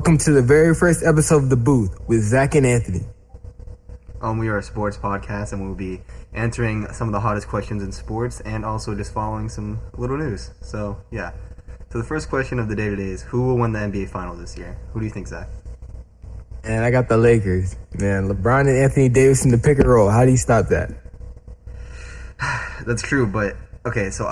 welcome to the very first episode of The Booth with Zach and Anthony. We are a sports podcast, and we'll be answering some of the hottest questions in sports and also just following some little news. So, yeah. So the first question of the day today is, who will win the NBA Finals this year? Who do you think, Zach? And I got the Lakers. Man, LeBron and Anthony Davis in the pick and roll. How do you stop that? That's true, but, okay, so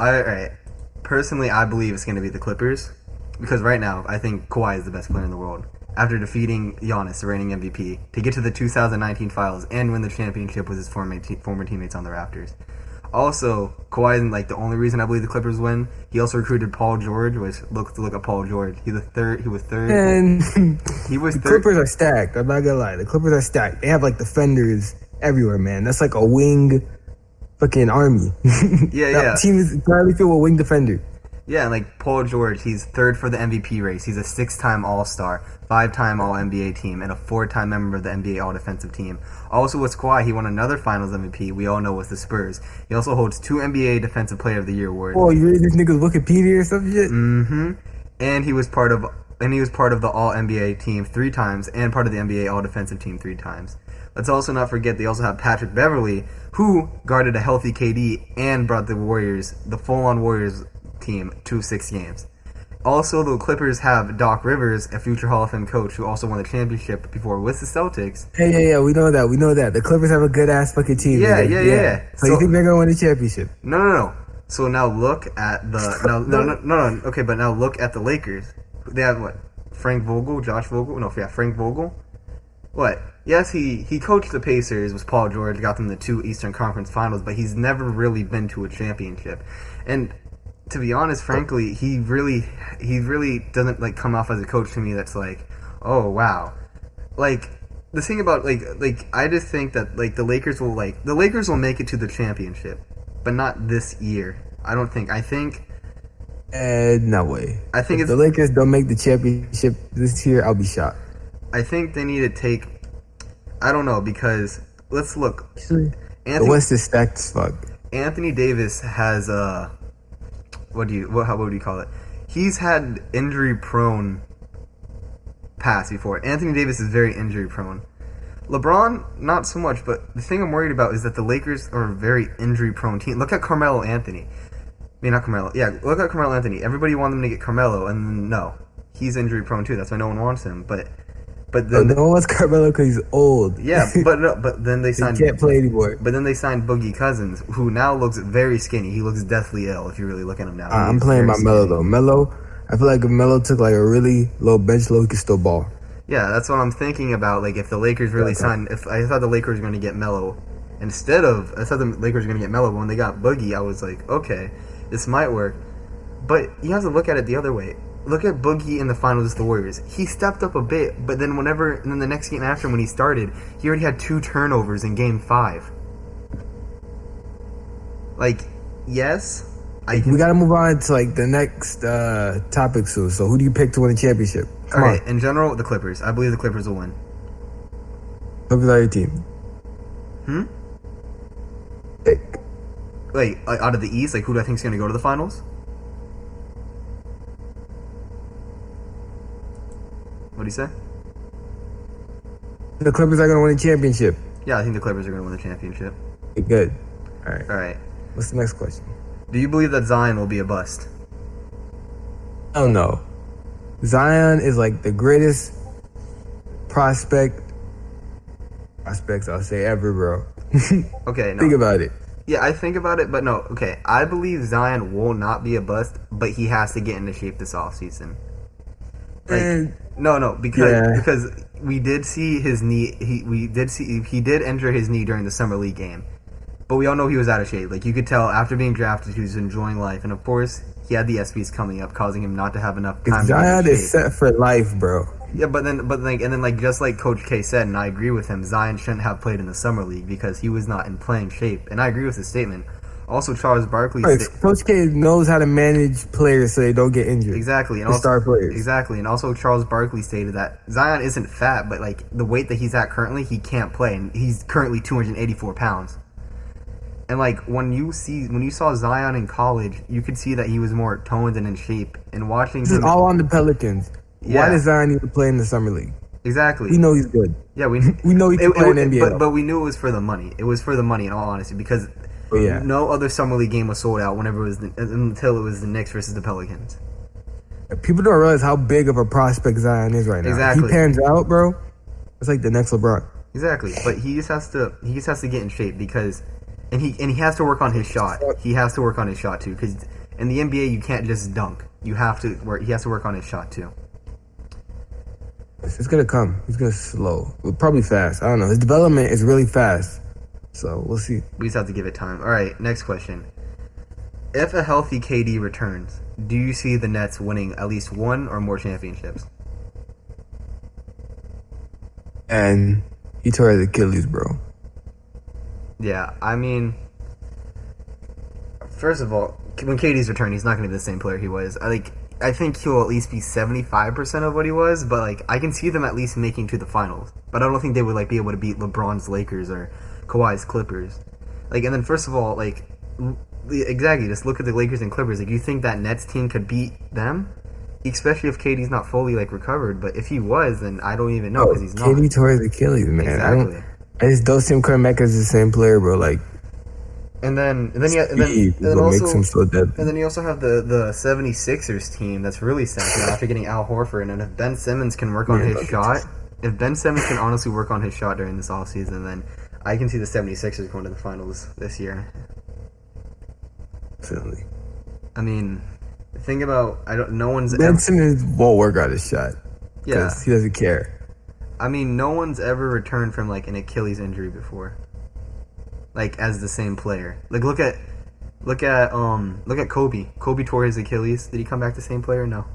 personally, I believe it's going to be the Clippers. Because right now, I think Kawhi is the best player in the world. After defeating Giannis, the reigning MVP, to get to the 2019 finals and win the championship with his former teammates on the Raptors. Also, Kawhi isn't the only reason I believe the Clippers win. He also recruited Paul George, which look at Paul George. He was third. And The Clippers are stacked. I'm not gonna lie. The Clippers are stacked. They have defenders everywhere, man. That's like a wing fucking army. Yeah. Team is entirely filled with wing defenders. Yeah, and Paul George, he's third for the MVP race. He's a 6-time All-Star, 5-time All-NBA team, and a 4-time member of the NBA All-Defensive team. Also with Kawhi, he won another Finals MVP, we all know, with the Spurs. He also holds 2 NBA Defensive Player of the Year awards. Oh, you read this nigga's Wikipedia or some shit? Mm-hmm. And he was part of the All-NBA team 3 times and part of the NBA All-Defensive team 3 times. Let's also not forget they also have Patrick Beverley, who guarded a healthy KD and brought the full-on Warriors team to 6 games. Also, the Clippers have Doc Rivers, a future Hall of Fame coach who also won the championship before with the Celtics. Yeah, we know that. The Clippers have a good ass fucking team. Yeah. So you think they're gonna win the championship? No. So now look at the no. Okay, but now look at the Lakers. They have what? Frank Vogel. What? Yes, he coached the Pacers with Paul George, got them the 2 Eastern Conference Finals, but he's never really been to a championship. And to be honest, frankly, he really doesn't come off as a coach to me that's oh wow. The thing about I just think that the Lakers will make it to the championship, but not this year. I think no way. I think if the Lakers don't make the championship this year, I'll be shocked. I think they need to take, I don't know, because let's look. The West is stacked as fuck. Anthony Davis has what do you call it? He's had injury-prone past before. Anthony Davis is very injury-prone. LeBron, not so much, but the thing I'm worried about is that the Lakers are a very injury-prone team. Look at Carmelo Anthony. Not Carmelo. Yeah, look at Carmelo Anthony. Everybody wanted them to get Carmelo, and no. He's injury-prone too. That's why no one wants him. But then no one wants Carmelo because he's old. Yeah, but then they signed. He can't play anymore. But then they signed Boogie Cousins, who now looks very skinny. He looks deathly ill if you really look at him now. I'm playing by Melo though. Melo, I feel like if Melo took a really low bench load, he could still ball. Yeah, that's what I'm thinking about. If the Lakers really signed, if I thought the Lakers were going to get Melo I thought the Lakers were going to get Melo. But when they got Boogie, I was like, okay, this might work. But you have to look at it the other way. Look at Boogie in the finals with the Warriors. He stepped up a bit, but then the next game after when he started, he already had 2 turnovers in Game 5. Yes, we gotta move on to the next topic soon. So who do you pick to win the championship? Come on. In general, the Clippers. I believe the Clippers will win. Clippers are your team. Out of the East, who do I think is going to go to the finals? What do you say? The Clippers are going to win the championship. Yeah, I think the Clippers are going to win the championship. Good. All right. What's the next question? Do you believe that Zion will be a bust? Oh, no. Zion is the greatest prospects I'll say ever, bro. Okay, no. Think about it. Yeah, I think about it, but no. Okay, I believe Zion will not be a bust, but he has to get into shape this offseason. Because we did see his knee. He did injure his knee during the summer league game, but we all know he was out of shape. You could tell after being drafted, he was enjoying life, and of course, he had the ESPYs coming up, causing him not to have enough time. Zion is set for life, bro. Yeah, but then just like Coach K said, and I agree with him, Zion shouldn't have played in the summer league because he was not in playing shape, and I agree with his statement. Also, Charles Barkley. Coach K knows how to manage players so they don't get injured. Exactly, and star players. Exactly, and also Charles Barkley stated that Zion isn't fat, but the weight that he's at currently, he can't play, and he's currently 284 pounds. And when you saw Zion in college, you could see that he was more toned and in shape. And watching this is all on the Pelicans. Why does Zion need to play in the summer league? Exactly. We know he's good. Yeah, we know he can play in the NBA. But we knew it was for the money. It was for the money, in all honesty, because no other summer league game was sold out whenever it was until it was the Knicks versus the Pelicans. People don't realize how big of a prospect Zion is right now. Exactly. If he pans out, bro, it's like the next LeBron. Exactly. But he just has to get in shape because, and he has to work on his shot. He has to work on his shot too, because in the NBA you can't just dunk. You have to work. He has to work on his shot too. It's gonna come. He's gonna slow. Probably fast. I don't know. His development is really fast. So we'll see. We just have to give it time. All right. Next question. If a healthy KD returns, do you see the Nets winning at least one or more championships? And he tore his Achilles, bro. Yeah, I mean, first of all, when KD's return, he's not going to be the same player he was. I think he'll at least be 75% of what he was, but I can see them at least making to the finals. But I don't think they would be able to beat LeBron's Lakers or Kawhi's Clippers. And then first of all, exactly, just look at the Lakers and Clippers. You think that Nets team could beat them? Especially if KD's not fully recovered, but if he was, then I don't even know because he's not. KD tore his Achilles, man. Exactly. I just don't see him coming back as the same player, bro. And then also you also have the 76ers team that's really sad after getting Al Horford, and if Ben Simmons can work on his shot, if Ben Simmons can honestly work on his shot during this offseason, then I can see the 76ers going to the finals this year. Definitely. I mean, think about no one's Ben Simmons won't work on his shot. Yeah, he doesn't care. I mean, no one's ever returned from an Achilles injury before, as the same player. Look at Kobe. Kobe tore his Achilles. Did he come back the same player? No.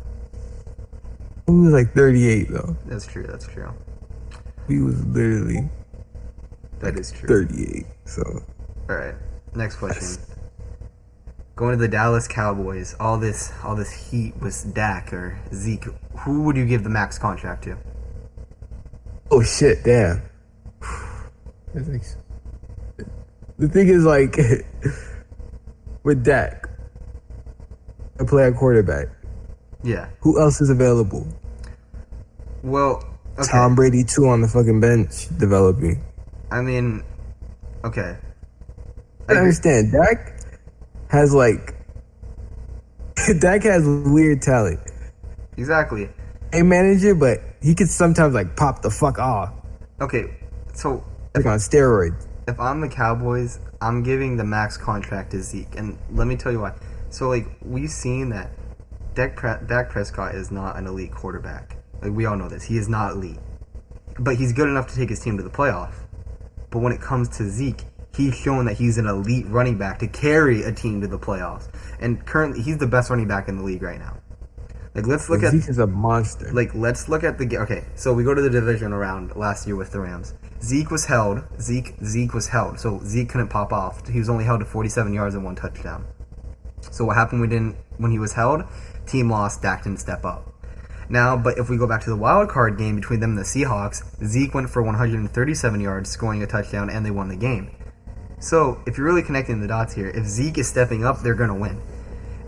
He was 38 though. That's true. He was literally. That is true. 38. So. All right. Next question. Going to the Dallas Cowboys. All this heat with Dak or Zeke. Who would you give the max contract to? Oh shit! Damn. The thing is, with Dak, a player quarterback. Yeah. Who else is available? Well, okay. Tom Brady too on the fucking bench developing. I mean, okay. I understand. Dak has Dak has weird talent. Exactly. A manager, but he could sometimes pop the fuck off. Okay, so on steroids. If I'm the Cowboys, I'm giving the max contract to Zeke, and let me tell you why. So we've seen that Dak Prescott is not an elite quarterback. We all know this. He is not elite, but he's good enough to take his team to the playoff. But when it comes to Zeke, he's shown that he's an elite running back to carry a team to the playoffs, and currently he's the best running back in the league right now. Let's look at Zeke is a monster. Let's look at okay. So we go to the divisional round last year with the Rams. Zeke was held. Zeke was held. So Zeke couldn't pop off. He was only held to 47 yards and 1 touchdown. So what happened when he was held? Team lost. Dak didn't step up. Now, but if we go back to the wild card game between them and the Seahawks, Zeke went for 137 yards, scoring a touchdown, and they won the game. So if you're really connecting the dots here, if Zeke is stepping up, they're gonna win.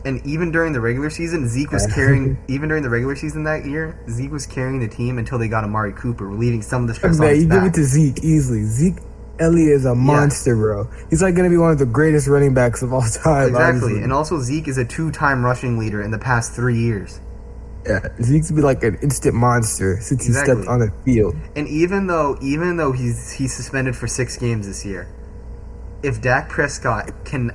And even during the regular season, Zeke was carrying. Even during the regular season that year, Zeke was carrying the team until they got Amari Cooper, relieving some of the stress on his back. You give it to Zeke easily. Zeke Elliott is a monster, bro. He's gonna be one of the greatest running backs of all time. Exactly, obviously. And also Zeke is a 2-time rushing leader in the past 3 years. Yeah, Zeke's be an instant monster since he stepped on the field. And even though he's suspended for 6 games this year, if Dak Prescott can,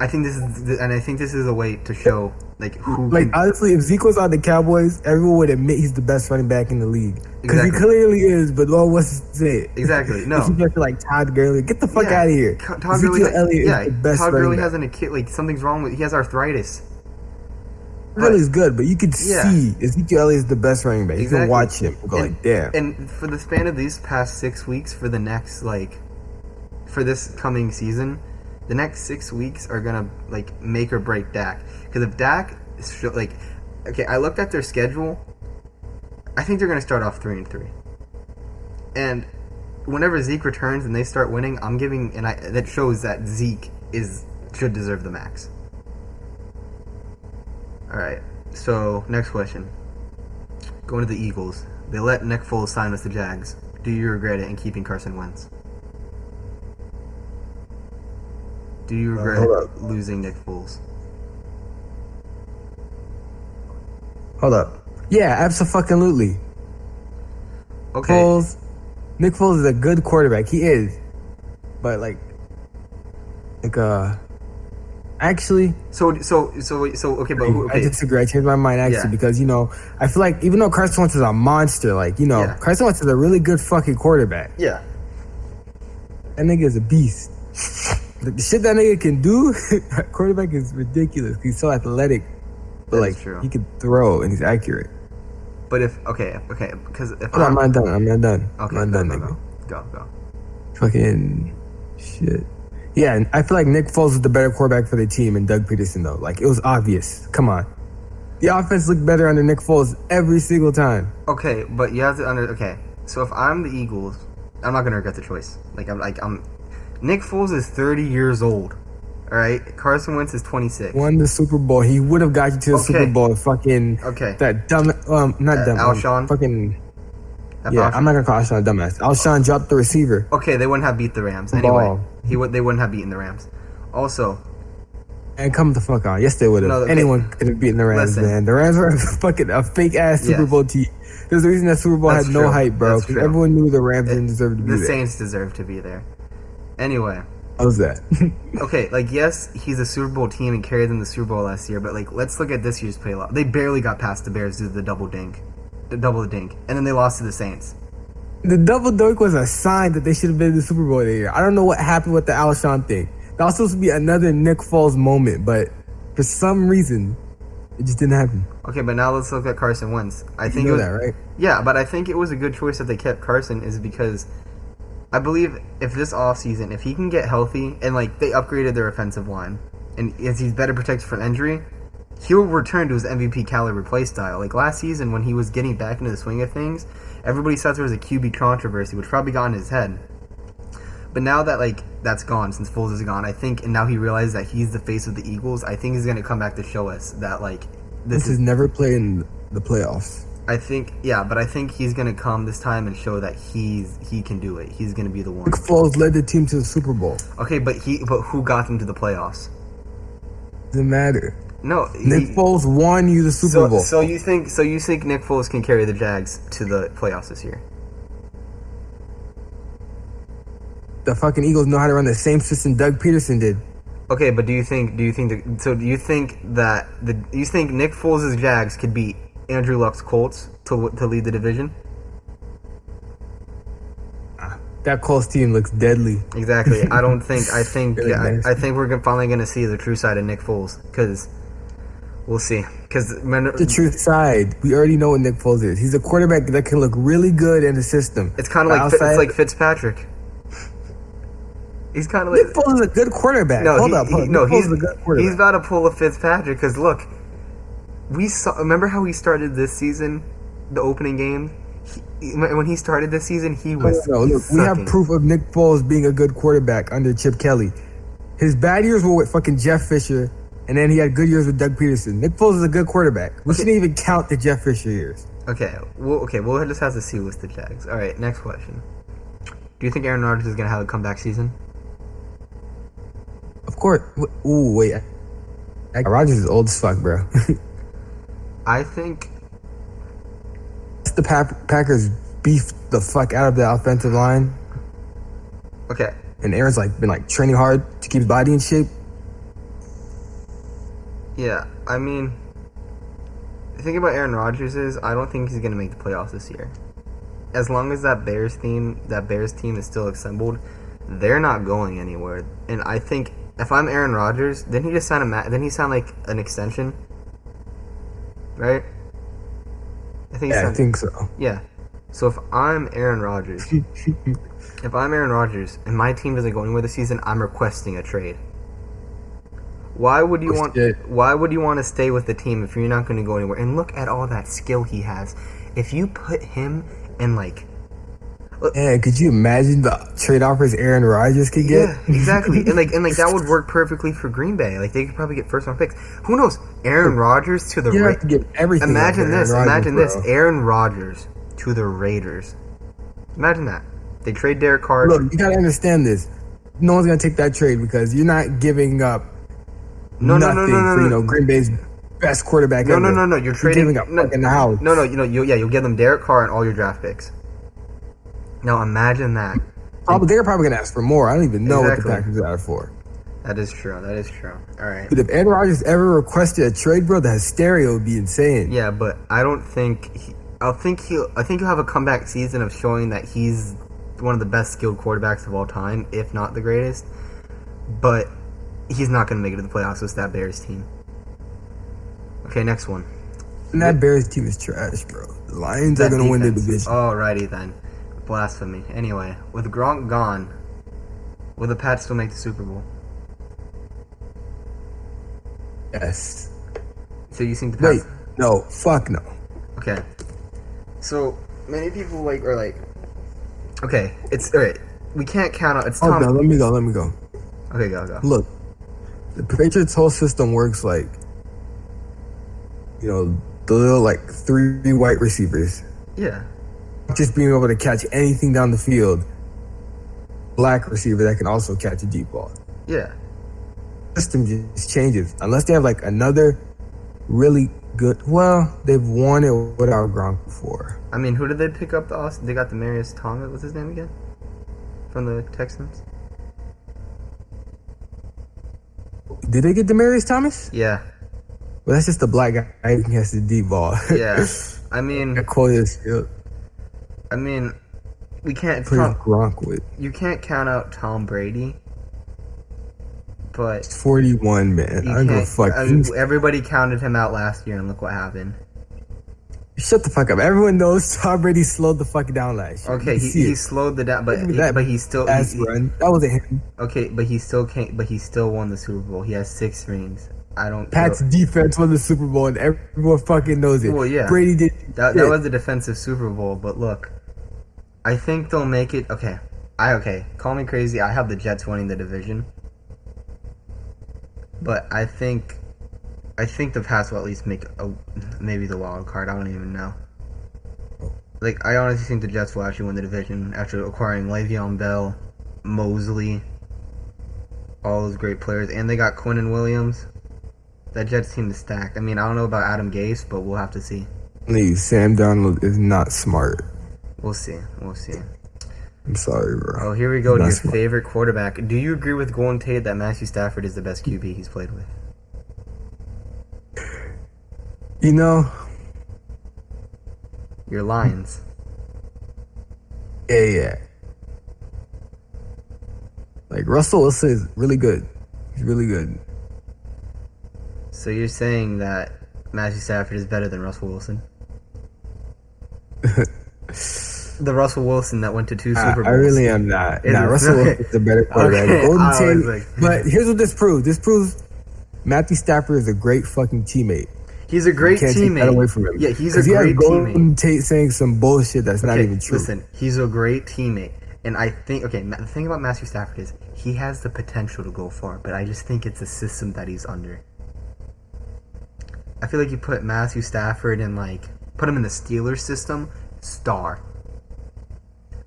I think this is a way to show who. Honestly, if Zeke was on the Cowboys, everyone would admit he's the best running back in the league because he clearly is, but no one wants to say it. Exactly. No. He's Todd Gurley. Get the fuck out of here. Todd Gurley is the best. Todd Gurley has something's wrong with. He has arthritis. Gurley's good, but you can see Ezekiel Elliott is the best running back. You can watch him and go damn. And for the span of these past 6 weeks, for the next for this coming season. The next 6 weeks are gonna make or break Dak, because if Dak I looked at their schedule. I think they're gonna start off 3-3, and whenever Zeke returns and they start winning, I'm giving that shows that Zeke should deserve the max. All right, so next question: going to the Eagles. They let Nick Foles sign with the Jags. Do you regret it in keeping Carson Wentz? Do you regret hold up. losing Nick Foles? Hold up. Yeah, absolutely. Okay. Nick Foles is a good quarterback. He is, but actually, So okay, but I disagree. I changed my mind actually Yeah. because I feel like even though Carson Wentz is a monster, Yeah. Carson Wentz is a really good fucking quarterback. Yeah. That nigga is a beast. The shit that nigga can do, quarterback is ridiculous. He's so athletic, but That is true. he can throw and he's accurate. But because if I'm not done. I'm not done. Okay, I'm not done, go, nigga. go. Fucking shit. Yeah, and I feel like Nick Foles is the better quarterback for the team and Doug Peterson though. Like it was obvious. Come on. The offense looked better under Nick Foles every single time. Okay, but you have to okay. So if I'm the Eagles, I'm not gonna regret the choice. I'm Nick Foles is 30 years old. All right, Carson Wentz is 26. Won the Super Bowl. He would have got you to the Okay. Super Bowl. Fucking Okay. that dumb, not dumb. Alshon? Fucking That yeah. Alshon- I'm not gonna call Alshon a dumbass. Alshon dropped the receiver. Okay, they wouldn't have beat the Rams anyway. Ball. They wouldn't have beaten the Rams. Also, And come the fuck on. Yes, they would have. No, okay. Anyone could have beaten the Rams, Listen. man. The Rams were fucking a fake ass Super Yes. Bowl team. There's a reason that Super Bowl That's had no true. hype, bro. That's 'Cause true. everyone knew the Rams didn't deserve to be the there. Saints deserve to be there. Anyway, How's that? okay, yes, he's a Super Bowl team and carried them to the Super Bowl last year, but let's look at this year's playoff. They barely got past the Bears due to the double dink, and then they lost to the Saints. The double dunk was a sign that they should have been in the Super Bowl that year. I don't know what happened with the Alshon thing. That was supposed to be another Nick Foles moment, but for some reason, it just didn't happen. Okay, but now let's look at Carson Wentz. I think You it know was, that, right? Yeah, but I think it was a good choice that they kept Carson is because I believe if this offseason, if he can get healthy and they upgraded their offensive line and as he's better protected from injury, he'll return to his MVP caliber play style. Like last season when he was getting back into the swing of things, everybody said there was a QB controversy, which probably got in his head. But now that that's gone, since Foles is gone, I think, and now he realized that he's the face of the Eagles, I think he's gonna come back to show us that This has never played in the playoffs. I think he's gonna come this time and show that he can do it. He's gonna be the one. Nick Foles led the team to the Super Bowl. Okay, but who got them to the playoffs? Doesn't matter. No, Nick Foles won you the Super Bowl. So you think Nick Foles can carry the Jags to the playoffs this year? The fucking Eagles know how to run the same system Doug Peterson did. Okay, but do you think Nick Foles' Jags could beat Andrew Luck's Colts to lead the division? That Colts team looks deadly. Exactly. I think Really nice. I think we're finally going to see the true side of Nick Foles because we'll see. Because The truth side, we already know what Nick Foles is. He's a quarterback that can look really good in the system. it's kind of But like it's outside- like Fitzpatrick. He's kind of Nick like Foles is a good quarterback. Hold up. Nick Foles is a good quarterback. he's about to pull a Fitzpatrick because look, remember how he started this season, the opening game. When he started this season, he was. No, look, we have sucking. proof of Nick Foles being a good quarterback under Chip Kelly. His bad years were with fucking Jeff Fisher, and then he had good years with Doug Peterson. Nick Foles is a good quarterback. We shouldn't even count the Jeff Fisher years. Okay, we'll just have to see with the Jags. All right, next question. Do you think Aaron Rodgers is gonna have a comeback season? Of course. Ooh, wait. Rodgers is old as fuck, bro. I think. The Packers beefed the fuck out of the offensive line, Okay, and Aaron's been training hard to keep his body in shape. yeah. I mean, the thing about Aaron Rodgers is I don't think he's gonna make the playoffs this year. As long as that Bears team is still assembled, they're not going anywhere. And I think if I'm Aaron Rodgers, then he just sign then he signed an extension, right? I think. Yeah, I think so. Yeah. So if I'm Aaron Rodgers, and my team doesn't go anywhere this season, I'm requesting a trade. Why would you want to stay with the team if you're not going to go anywhere? And look at all that skill he has. If you put him in Man, could you imagine the trade offers Aaron Rodgers could get? yeah, exactly. and that would work perfectly for Green Bay. They could probably get first round picks. Who knows? Aaron Rodgers to the You have Raiders. to give everything. Imagine up to this. Aaron Imagine Rodgers, this. bro. Aaron Rodgers to the Raiders. Imagine that. They trade Derek Carr. Look, you gotta understand this. No one's gonna take that trade because you're not giving up nothing for Green Bay's best quarterback ever. No. You're trading. giving up fucking house. No. You'll give them Derek Carr and all your draft picks. Now imagine that. They're probably gonna ask for more. I don't even know Exactly. what the Packers are for. That is true. All right. But if Aaron Rodgers ever requested a trade, bro, the hysteria would be insane. Yeah, but I don't think. I think he'll have a comeback season of showing that he's one of the best skilled quarterbacks of all time, if not the greatest. But he's not going to make it to the playoffs with that Bears team. Okay, next one. And that Bears team is trash, bro. The Lions are gonna win the division. Alrighty then. Blasphemy. Anyway, with Gronk gone, will the Pats still make the Super Bowl? Yes. So you think the Pats? Wait. No. Fuck no. Okay. So many people are like, okay, it's alright. We can't count out. It's Oh Tom. no. Let me go. Okay, go. Look, the Patriots' whole system works like, the little like 3 white receivers Yeah. just being able to catch anything down the field. Black receiver that can also catch a deep ball. Yeah. System just changes unless they have like another really good. Well, they've won it without Gronk before. I mean, who did they pick up? They got Demarius Thomas. What's his name again? From the Texans. Did they get Demarius Thomas? Yeah. Well, that's just the black guy who can catch the deep ball. Yeah. I mean, we can't. Gronk with You can't count out Tom Brady. But 41, man. you I don't give a can't. fuck. Everybody counted him out last year, and look what happened. Shut the fuck up. Everyone knows Tom Brady slowed the fuck down last year. Okay, You see he it. slowed the down, but he still. Last run. That wasn't him. Okay, but he still can't. But he still won the Super Bowl. He has 6 rings. I don't. Pat's defense won the Super Bowl, and everyone fucking knows it. Well, yeah. Brady did. That was the defensive Super Bowl, but look, I think they'll make it. Okay, call me crazy. I have the Jets winning the division, but I think the Pats will at least make maybe the wild card. I don't even know. Like, I honestly think the Jets will actually win the division after acquiring Le'Veon Bell, Mosley, all those great players, and they got Quinnen Williams. That Jets team is stacked. I mean, I don't know about Adam Gase, but we'll have to see. Sam Darnold is not smart. We'll see. I'm sorry, bro. Oh, here we go to your Smart. favorite quarterback. Do you agree with Golden Tate that Matthew Stafford is the best QB he's played with? Your Lions. Yeah. Like, Russell Wilson is really good. He's really good. So you're saying that Matthew Stafford is better than Russell Wilson? The Russell Wilson that went to 2 Super Bowls. I really am not. Is it? Russell Wilson is a better quarterback. Okay, Golden I was Tate. like- But here's what this proves. This proves Matthew Stafford is a great fucking teammate. He's a great Can't teammate. take that away from him. Yeah, he's a 'Cause you have great Golden teammate. Tate saying some bullshit that's not Okay, even true. listen, he's a great teammate. And I think, the thing about Matthew Stafford is he has the potential to go far, but I just think it's a system that he's under. I feel like you put Matthew Stafford in, put him in the Steelers system, star.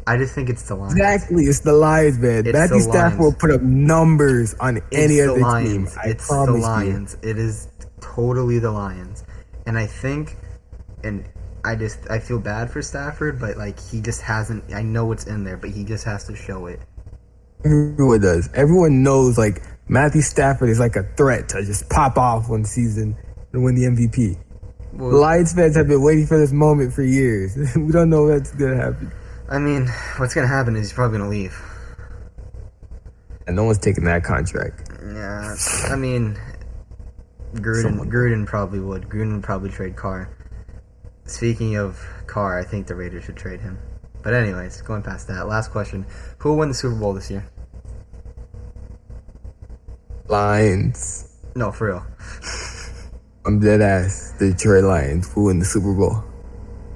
I just think it's the Lions. Exactly, it's the Lions, man. It's Matthew the Stafford Lions. will put up numbers on any It's other the Lions. team. I It's promise the you. Lions. It is totally the Lions. And I think, and I feel bad for Stafford, but he just hasn't. I know it's in there, but he just has to show it. Everyone does. Everyone knows Matthew Stafford is like a threat to just pop off one season and win the MVP. Well, Lions fans have been waiting for this moment for years. We don't know what's gonna happen, I mean, what's gonna happen is he's probably gonna leave. and no one's taking that contract. Yeah, I mean, Gruden probably would. Gruden would probably trade Carr. Speaking of Carr, I think the Raiders should trade him. But anyways, going past that, last question: who will win the Super Bowl this year? Lions. No, for real. I'm dead ass. The Detroit Lions will win the Super Bowl.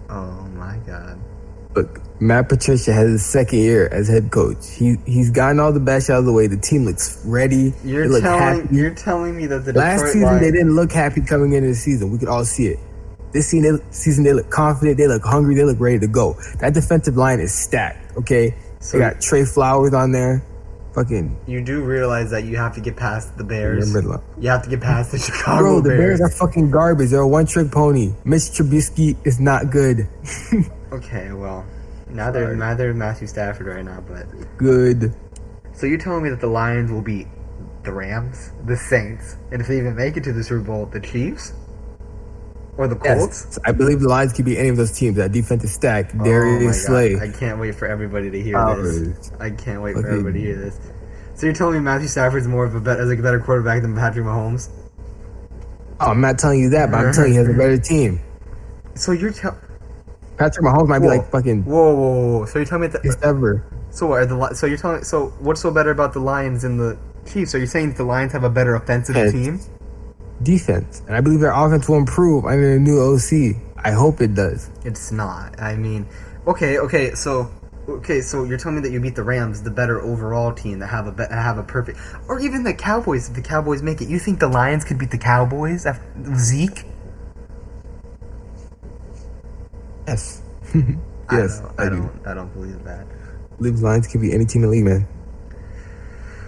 Oh my God. Look, Matt Patricia has his second year as head coach. He's gotten all the bad shit out of the way. The team looks ready. They look happy. You're telling me that the Last Detroit season Lions, they didn't look happy coming into the season. We could all see it. This season they look confident. They look hungry. They look ready to go. That defensive line is stacked. Okay, So- they got Trey Flowers on there. Fucking you do realize that you have to get past the Bears. remember, You have to get past the Chicago bro, the Bears. Bears are fucking garbage. They're a one-trick pony. Mitch Trubisky is not good. Okay, well, neither Matthew Stafford right now, but Good. so you're telling me that the Lions will beat the Rams, the Saints, and if they even make it to the Super Bowl, the Chiefs or the Colts? Yes, I believe the Lions could beat any of those teams. That defensive stack, Darius Slay. I can't wait for everybody to hear Flowers. this. I can't wait for Okay. everybody to hear this. So you're telling me Matthew Stafford's more of a better quarterback than Patrick Mahomes? Oh, I'm not telling you that, but I'm telling you he has a better team. So you're telling Patrick Mahomes might be like fucking whoa. So you're telling me that best ever. so you're telling so what's so better about the Lions and the Chiefs? Are you saying that the Lions have a better offensive Yes. team? Defense, and I believe their offense will improve under the new OC. I hope it does. It's not. I mean, okay. So you're telling me that you beat the Rams, the better overall team that have a perfect, or even the Cowboys. If the Cowboys make it, you think the Lions could beat the Cowboys? Zeke? Yes. Yes, I do. I don't believe that. I believe the Lions can be any team in the league, man.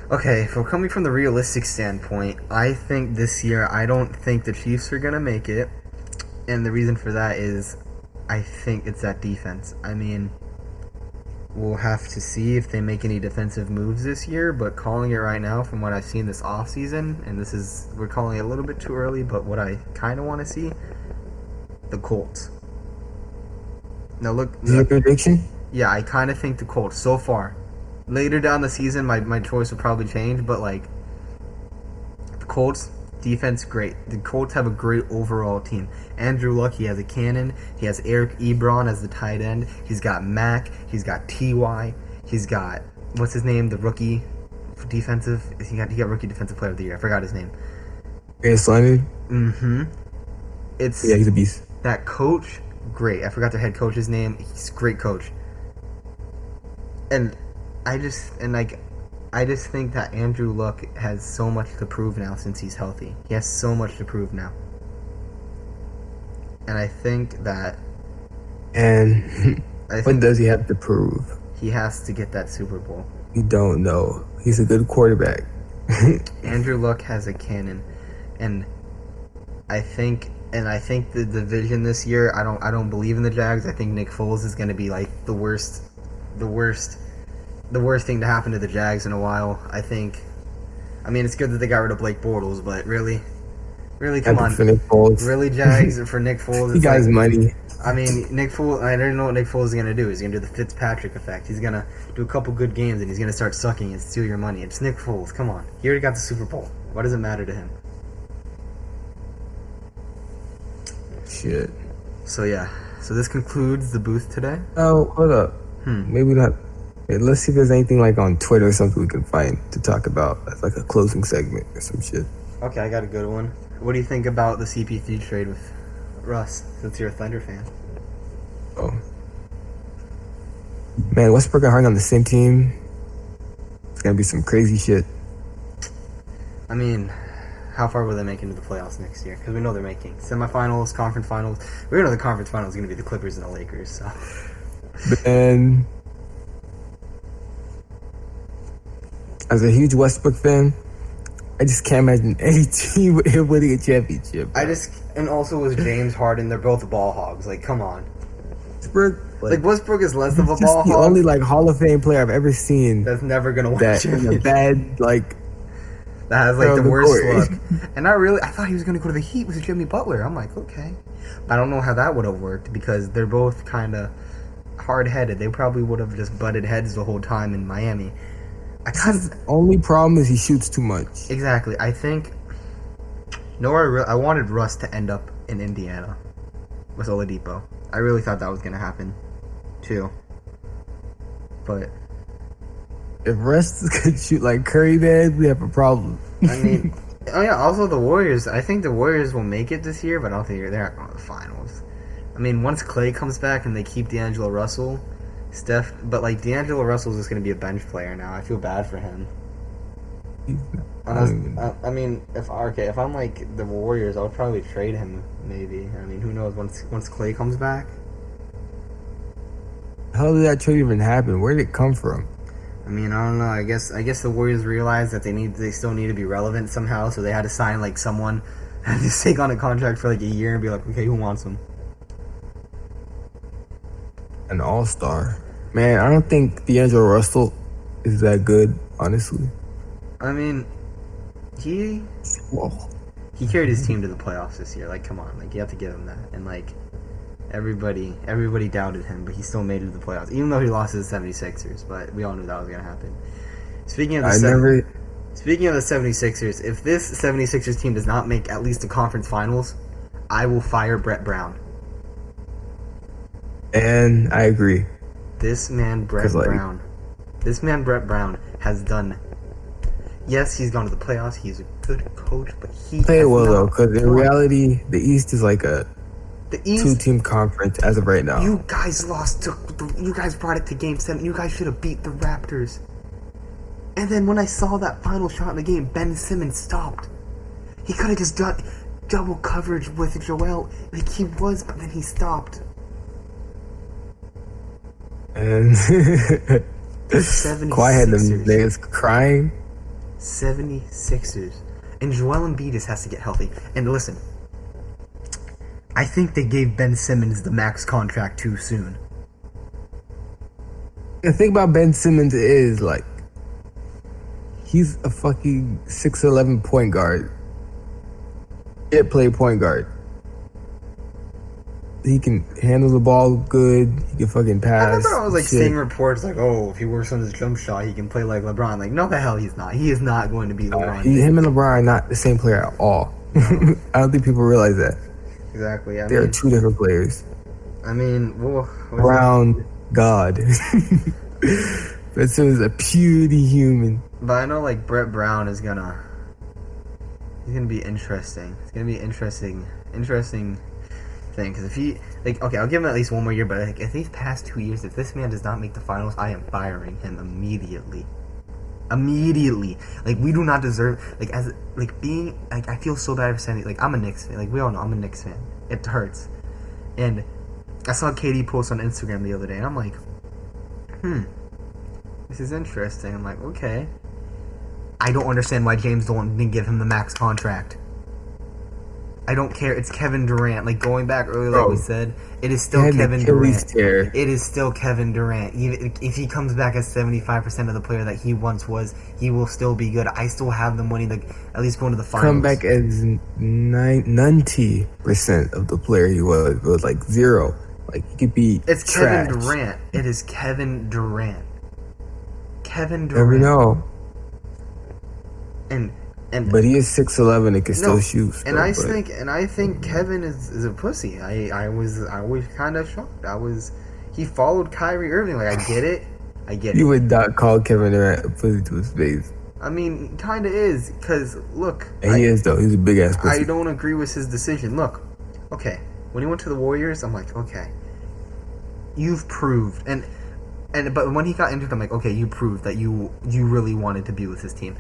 Okay, for coming from the realistic standpoint, I think this year I don't think the Chiefs are gonna make it, and the reason for that is I think it's that defense. I mean, we'll have to see if they make any defensive moves this year, but calling it right now from what I've seen this offseason, and we're calling it a little bit too early, but what I kind of want to see, the Colts. Now look, Is your prediction? yeah, I kind of think the Colts so far. Later down the season, my choice will probably change, but like the Colts defense, great. The Colts have a great overall team. Andrew Luck, he has a cannon. He has Eric Ebron as the tight end. He's got Mac. He's got Ty. He's got what's his name? The rookie defensive. He got rookie defensive player of the year. I forgot his name. Darius Leonard? Mm-hmm. It's Yeah, he's a beast. that coach. Great. I forgot their head coach's name. He's a great coach. And I just think that Andrew Luck has so much to prove now since he's healthy. He has so much to prove now. And I think that And I what think does he have to prove? he has to get that Super Bowl. We don't know. He's a good quarterback. Andrew Luck has a cannon, and I think the division this year. I don't believe in the Jags. I think Nick Foles is going to be like the worst thing to happen to the Jags in a while. I mean, it's good that they got rid of Blake Bortles, but really, come on, For Nick Foles. really Jags for Nick Foles. He It's got his like, money. I mean, Nick Foles. I don't know what Nick Foles is gonna do. He's gonna do the Fitzpatrick effect. He's gonna do a couple good games and he's gonna start sucking and steal your money. It's Nick Foles. Come on, he already got the Super Bowl. What does it matter to him? Shit. So yeah. So this concludes the booth today. Oh, hold up. Maybe not. Hey, let's see if there's anything like on Twitter or something we can find to talk about as like a closing segment or some shit. Okay, I got a good one. What do you think about the CP3 trade with Russ? Since you're a Thunder fan. Oh. Man, Westbrook and Harden on the same team. It's gonna be some crazy shit. I mean, how far will they make into the playoffs next year? Because we know they're making semifinals, conference finals. We know the conference finals is going to be the Clippers and the Lakers. So But then, as a huge Westbrook fan, I just can't imagine any team with him winning a championship. and also with James Harden, they're both ball hogs. Like, come on. Westbrook, Like Westbrook is less of a just ball the hog. only like Hall of Fame player I've ever seen That's never going to win a that in a championship. bad like. That has like on the the worst court. luck. And I thought he was going to go to the Heat with Jimmy Butler. I'm like, okay. But I don't know how that would have worked because they're both kind of hard-headed. They probably would have just butted heads the whole time in Miami. Only problem is he shoots too much. Exactly. I think. I wanted Russ to end up in Indiana with Oladipo. I really thought that was going to happen, too. But If Russ could shoot like Curry, man, we have a problem. I mean, oh yeah. Also, the Warriors. I think the Warriors will make it this year, but I don't think they're not going to the finals. I mean, once Clay comes back and they keep D'Angelo Russell, Steph, but like D'Angelo Russell's just gonna be a bench player now. I feel bad for him. I mean, if I'm like the Warriors, I would probably trade him. Maybe. I mean, who knows? Once Clay comes back. How did that trade even happen? Where did it come from? I mean, I don't know. I guess the Warriors realized that they still need to be relevant somehow, so they had to sign like someone, had to take on a contract for like a year and be like, okay, who wants him? An all-star. Man, I don't think D'Angelo Russell is that good, honestly. I mean, he carried his team to the playoffs this year. Like, come on, like you have to give him that. And like everybody doubted him, but he still made it to the playoffs, even though he lost to the 76ers. But we all knew that was gonna happen. Speaking of the 76ers, if this 76ers team does not make at least the conference finals, I will fire Brett Brown. And I agree. This man Brett Brown has done. Yes, he's gone to the playoffs. He's a good coach, but he played well though, because in reality, the East is like a the East, 2-team conference as of right now. You guys lost. You guys brought it to Game 7. You guys should have beat the Raptors. And then when I saw that final shot in the game, Ben Simmons stopped. He could have just done double coverage with Joel, like he was, but then he stopped. And Kawhi had them niggas crying. 76ers. And Joel Embiid just has to get healthy. And listen, I think they gave Ben Simmons the max contract too soon. The thing about Ben Simmons is, like, he's a fucking 6'11" point guard. He play point guard. He can handle the ball good. He can fucking pass. I remember I was like seeing reports like, oh, if he works on his jump shot, he can play like LeBron. Like, no, the hell he's not. He is not going to be LeBron. Him and LeBron are not the same player at all. I don't think people realize that. Exactly. They are two different players. I mean, Brown God. Ben Simmons is a purely human. But I know like Brett Brown is gonna be interesting. It's gonna be interesting thing, because if he, like, okay, I'll give him at least one more year, but like, if these past 2 years, if this man does not make the finals, I am firing him immediately. Like, we do not deserve, like, as, like, being, like, I feel so bad for saying, like, I'm a Knicks fan, like, we all know I'm a Knicks fan, it hurts, and I saw KD post on Instagram the other day, and I'm like, this is interesting. I'm like, okay, I don't understand why James Dolan didn't give him the max contract. I don't care. It's Kevin Durant. Like, going back earlier, like we said, it is still Kevin Durant. It is still Kevin Durant. Even if he comes back as 75% of the player that he once was, he will still be good. I still have them winning, like, at least going to the finals. Come back as 90% of the player he was, but like 0. Like, he could be. It's trash. Kevin Durant. It is Kevin Durant. Kevin Durant. Never know. But he is 6'11" and can still shoot. Still, I think Kevin is a pussy. I was kind of shocked. He followed Kyrie Irving. Like, I get it. You would not call Kevin Durant a pussy to his face. I mean, he kind of is, because look. And he is though. He's a big ass pussy. I don't agree with his decision. Look, okay, when he went to the Warriors, I'm like, okay, you've proved, but when he got injured, I'm like, okay, you proved that you really wanted to be with his team.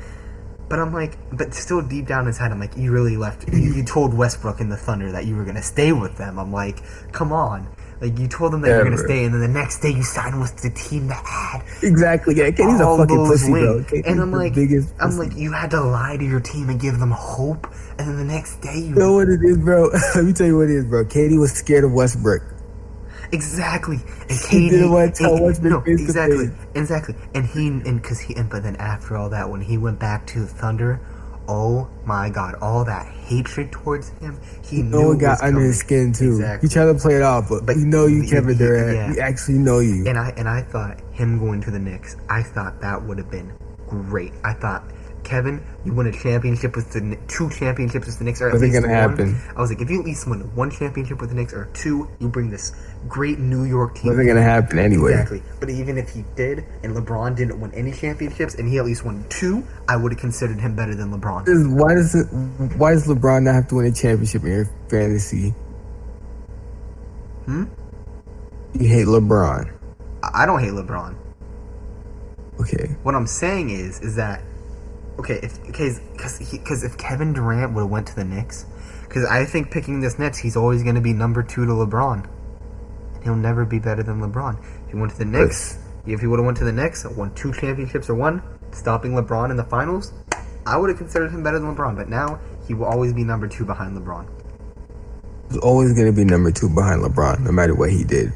But I'm like, but still deep down in his head, I'm like, you really left. You told Westbrook and the Thunder that you were gonna stay with them. I'm like, come on, like you told them that you were gonna stay, and then the next day you signed with the team that had exactly. Yeah, KD's a fucking pussy, bro. And I'm like, you had to lie to your team and give them hope, and then the next day you know what it is, bro. Let me tell you what it is, bro. KD was scared of Westbrook. Exactly, and KD didn't want to tell Westbrook exactly, but then after all that, when he went back to the Thunder, oh my God, all that hatred towards him, he knew it got under his skin too. Exactly. He tried to play it off, but you know you Kevin Durant. Yeah. He actually know you. And I thought him going to the Knicks, I thought that would have been great. I thought, Kevin, you win a championship with the 2 championships with the Knicks, or at least 1. Happen? I was like, if you at least win 1 championship with the Knicks, or 2, you bring this great New York team. Wasn't gonna happen anyway. Exactly. But even if he did, and LeBron didn't win any championships, and he at least won 2, I would have considered him better than LeBron. Why does LeBron not have to win a championship in your fantasy? You hate LeBron. I don't hate LeBron. Okay. What I'm saying is that because if Kevin Durant would have went to the Knicks, because I think picking this Nets, he's always going to be number 2 to LeBron. He'll never be better than LeBron. If he went to the Knicks, if he would have went to the Knicks, won 2 championships or one, stopping LeBron in the finals, I would have considered him better than LeBron. But now he will always be number 2 behind LeBron. He's always going to be number 2 behind LeBron, no matter what he did.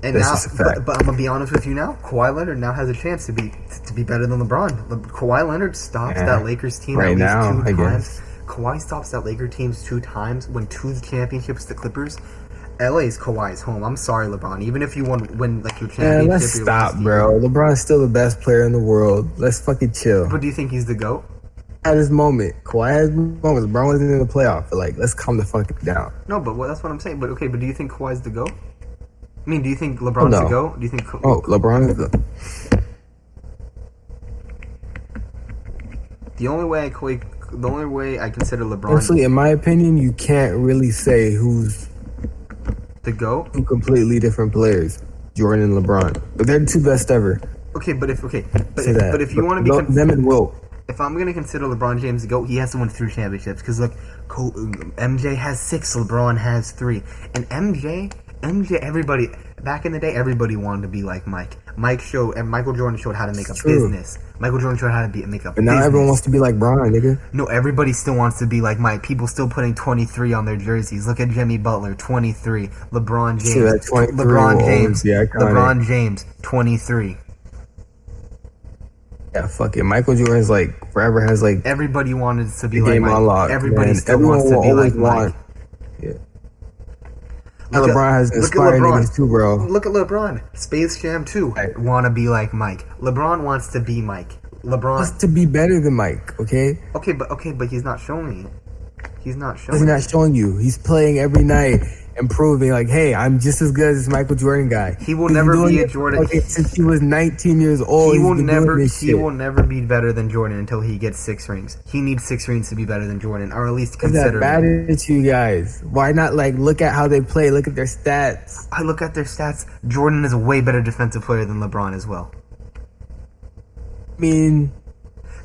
And That's now, just a fact. but I'm gonna be honest with you now. Kawhi Leonard now has a chance to be better than LeBron. Kawhi Leonard stops that Lakers team right at least now, 2 I times. guess. Kawhi stops that Laker teams 2 times. Won 2 championships to the Clippers. LA's Kawhi's home. I'm sorry, LeBron. Even if you win like your championship, Let's stop, bro. LeBron's still the best player in the world. Let's fucking chill. But do you think he's the GOAT? At his moment, Kawhi had his moment. LeBron wasn't in the playoff. But like, let's calm the fuck down. No, but that's what I'm saying. But okay, but do you think Kawhi's the GOAT? I mean, do you think LeBron's the GOAT? Do you think? LeBron is the. The only way I consider LeBron Honestly, in my opinion, you can't really say who's the GOAT. 2 completely different players, Jordan and LeBron. But they're the 2 best ever. Okay, but if Say that. but if you want to be them and Wilt. if I'm gonna consider LeBron James the GOAT, he has to win 3 championships. Because look, MJ has 6, LeBron has 3, and MJ, everybody back in the day, everybody wanted to be like Mike. Michael Jordan showed how to make a business. Michael Jordan showed how to make a business. But now everyone wants to be like Bron, nigga. No, everybody still wants to be like Mike. People still putting 23 on their jerseys. Look at Jimmy Butler, 23. LeBron James, 23 LeBron James, 23. Yeah, fuck it. Michael Jordan's like forever has like Everybody wanted to be the like game Mike. unlocked. Everybody man. still Everyone wants to will be like always Mike. Yeah. And LeBron has inspired niggas too, bro. Look at LeBron. Space Jam 2. Want to be like Mike. LeBron wants to be Mike. LeBron Wants to be better than Mike, okay? Okay, but he's not showing it. He's not showing. He's not showing you. He's playing every night and proving like, hey, I'm just as good as this Michael Jordan guy. He will never be a Jordan. Since he was 19 years old. He will never be better than Jordan until he gets 6 rings. He needs 6 rings to be better than Jordan, or at least consider. That matter to you guys? Why not like look at how they play? Look at their stats. I look at their stats. Jordan is a way better defensive player than LeBron as well. I mean,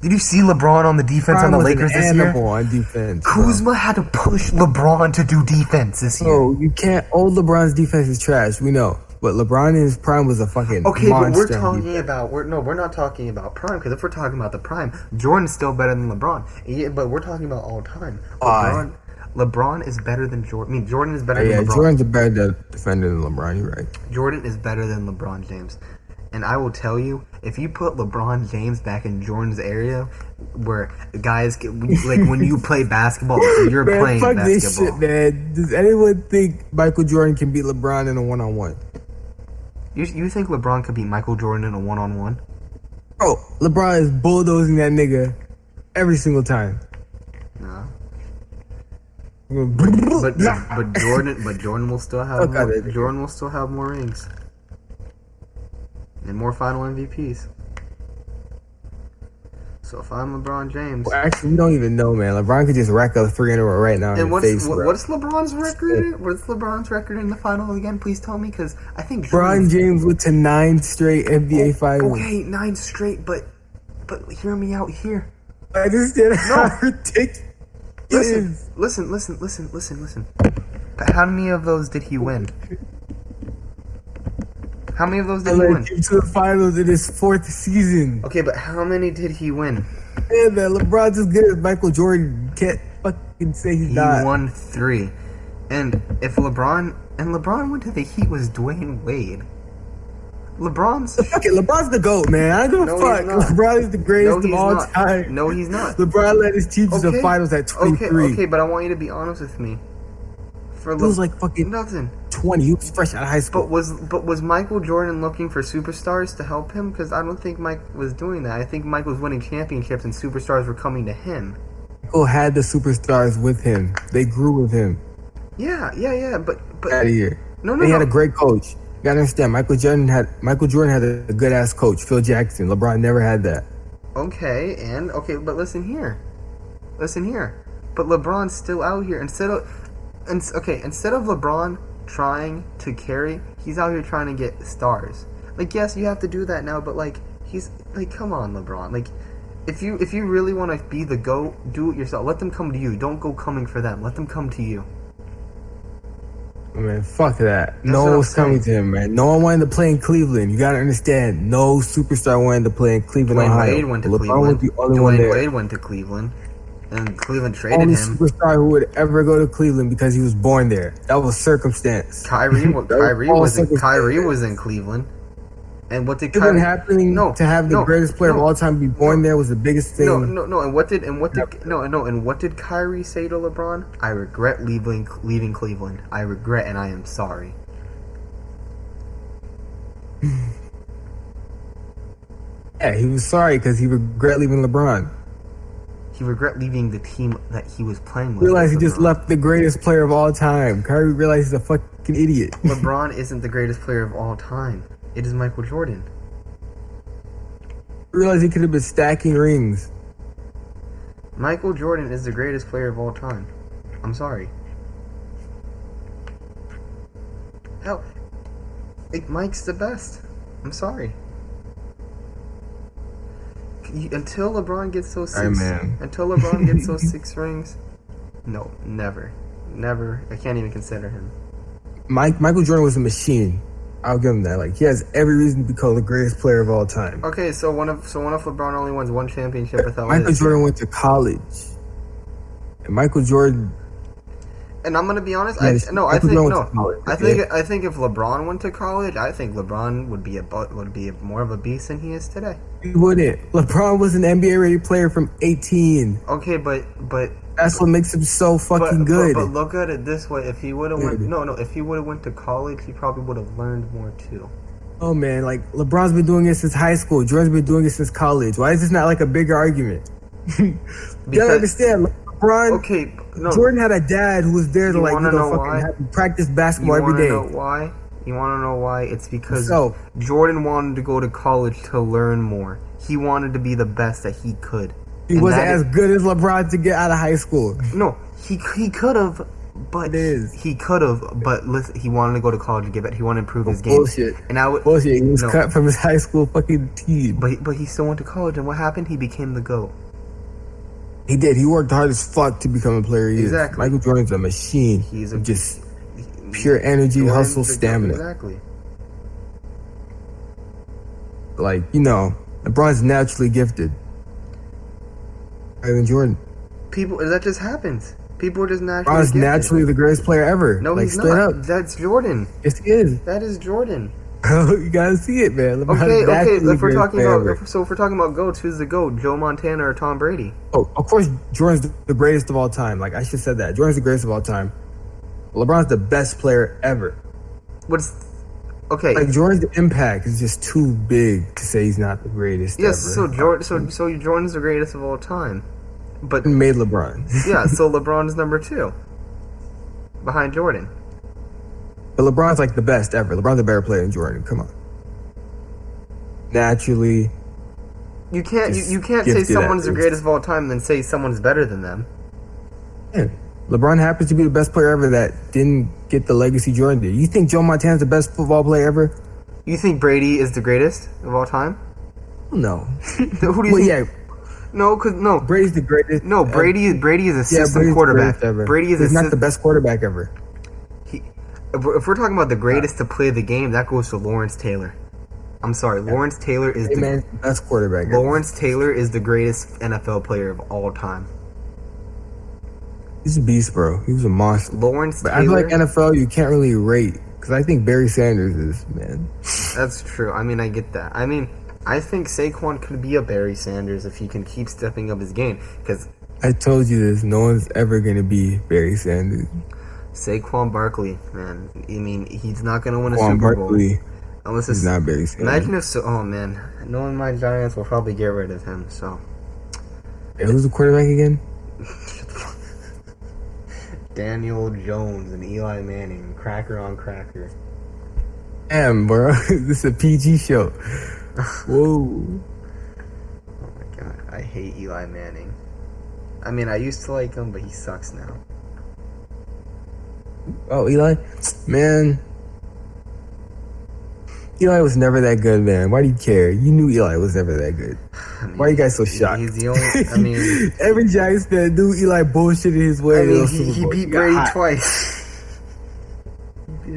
did you see LeBron on the defense on the Lakers this year? On defense, Kuzma had to push LeBron to do defense this year. No, you can't. Old LeBron's defense is trash. We know. But LeBron in his prime was a fucking okay, monster. but we're talking about we're not talking about prime, because if we're talking about the prime, Jordan's still better than LeBron. Yeah, but we're talking about all time. LeBron is better than Jordan. I mean, Jordan is better than LeBron. Jordan's a better defender than LeBron. You're right. Jordan is better than LeBron James. And I will tell you, if you put LeBron James back in Jordan's area, where guys get, like when you play basketball, you're man, playing fuck basketball. This shit, man. Does anyone think Michael Jordan can beat LeBron in a one-on-one? You think LeBron could beat Michael Jordan in a one-on-one? Bro, LeBron is bulldozing that nigga every single time. No. But Jordan will still have Jordan will still have more rings and more final MVPs. So if I'm LeBron James, well, actually, we don't even know, man. LeBron could just rack up 3 in a row right now. And what's LeBron's record? What's LeBron's record in the final again? Please tell me, because I think LeBron James went to 9 straight NBA finals. Okay, 9 straight, but hear me out here. I understand how ridiculous. Listen. But how many of those did he win? How many of those did he win? To the finals in his 4th season. Okay, but how many did he win? Yeah, man, LeBron's as good as Michael Jordan. Can't fucking say he's not. He won 3. And if LeBron went to the Heat was Dwayne Wade. LeBron's the GOAT, man. I don't give a fuck. LeBron is the greatest of all time. No, he's not. LeBron led his team to the finals at 23. Okay, but I want you to be honest with me. He was like fucking nothing. 20. He was fresh out of high school. But was Michael Jordan looking for superstars to help him? Because I don't think Mike was doing that. I think Mike was winning championships and superstars were coming to him. Michael had the superstars with him. They grew with him. Yeah. But out of here. No. He had a great coach. You gotta understand, Michael Jordan had a good ass coach, Phil Jackson. LeBron never had that. Okay, but listen here. But LeBron's still out here instead of LeBron trying to carry, he's out here trying to get stars. Like, yes, you have to do that now, but like, he's like, come on, LeBron. Like, if you really want to be the GOAT, do it yourself. Let them come to you. Don't go coming for them. Let them come to you. Man, fuck that. That's No what one I'm was coming saying. to him, man. No one wanted to play in Cleveland. You gotta understand. No superstar wanted to play in Cleveland, Dwayne Ohio. Wade went to LeBron Cleveland. was the only one Dwayne there. Wade went to Cleveland, and Cleveland traded Only him. superstar who would ever go to Cleveland because he was born there. That was circumstance. Kyrie all was circumstance. in Cleveland. And what did It wasn't Kyrie? happening No, to have the no, greatest player of no, all time be born there was the biggest thing. No. And what did Kyrie say to LeBron? I regret leaving Cleveland. I regret, and I am sorry. Yeah, he was sorry because he regret leaving LeBron. He regret leaving the team that he was playing with. Realized he just LeBron. left the greatest player of all time. Kyrie realized he's a fucking idiot. LeBron isn't the greatest player of all time. It is Michael Jordan. Realized he could have been stacking rings. Michael Jordan is the greatest player of all time. I'm sorry. Hell, Mike's the best. I'm sorry. Until LeBron gets those six, until LeBron gets those 6 rings, no, never. I can't even consider him. Michael Jordan was a machine. I'll give him that. Like, he has every reason to be called the greatest player of all time. Okay, so what if LeBron only wins 1 championship without Michael Jordan went to college, and Michael Jordan. And I'm gonna be honest. Yeah, I think if LeBron went to college, I think LeBron would be more of a beast than he is today. He wouldn't. LeBron was an NBA ready player from 18. Okay, but That's what makes him so fucking good. But look at it this way: if he would have if he would have went to college, he probably would have learned more too. Oh man, like LeBron's been doing it since high school. Jordan's been doing it since college. Why is this not like a bigger argument? You gotta understand, LeBron. Okay, no. Jordan had a dad who was there to practice basketball every day. You want to know why? It's because Jordan wanted to go to college to learn more. He wanted to be the best that he could. He wasn't as good as LeBron to get out of high school. No, he could have, but he could have. But listen, he wanted to go to college to get better. He wanted to improve his game. Bullshit. Bullshit. He was cut from his high school fucking team. But he still went to college, and what happened? He became the GOAT. He did. He worked hard as fuck to become a player he is. Michael Jordan's a machine. He's just pure energy, hustle, stamina. Exactly. Like, LeBron's naturally gifted. Higher than Jordan. That just happens. People are just naturally LeBron's gifted. Naturally the greatest player ever. No, he's straight not. Up. That's Jordan. Yes, he is. That is Jordan. You gotta see it, man. Okay. If we're talking about GOATs, who's the GOAT? Joe Montana or Tom Brady? Oh, of course, Jordan's the greatest of all time. Like, I should have said that. Jordan's the greatest of all time. LeBron's the best player ever. Okay. Like, Jordan's impact is just too big to say he's not the greatest. Yes. Ever. So Jordan's the greatest of all time, but made LeBron. Yeah. So LeBron's number 2, behind Jordan. But LeBron's like the best ever. LeBron's a better player than Jordan. Come on. Naturally. You can't say someone's the greatest of all time and then say someone's better than them. Yeah. LeBron happens to be the best player ever that didn't get the legacy Jordan did. You think Joe Montana's the best football player ever? You think Brady is the greatest of all time? No. Who do you think? Yeah. No, Brady's the greatest. No, Brady is a system quarterback. Brady is not the best quarterback ever. If we're talking about the greatest to play the game, that goes to Lawrence Taylor. I'm sorry, Lawrence Taylor is the best quarterback. Lawrence Taylor is the greatest NFL player of all time. He's a beast, bro. He was a monster. Lawrence Taylor. I feel like NFL, you can't really rate because I think Barry Sanders is, man. That's true. I mean, I get that. I mean, I think Saquon could be a Barry Sanders if he can keep stepping up his game. Because I told you this, no one's ever gonna be Barry Sanders. Saquon Barkley, man. I mean, he's not gonna win a Super Bowl unless he's not Barry Sanders. Imagine if oh man, knowing my Giants will probably get rid of him. So, hey, who's the quarterback again? Daniel Jones and Eli Manning, cracker on cracker. Damn, bro, this is a PG show. Whoa. Oh my god, I hate Eli Manning. I mean, I used to like him, but he sucks now. Oh, Eli? Man. Eli was never that good, man. Why do you care? You knew Eli was never that good. Why are you guys so shocked? He's the only. I mean, every Giants fan knew Eli bullshitted his way. I mean, to the Super he Bowl. beat got Brady hot twice.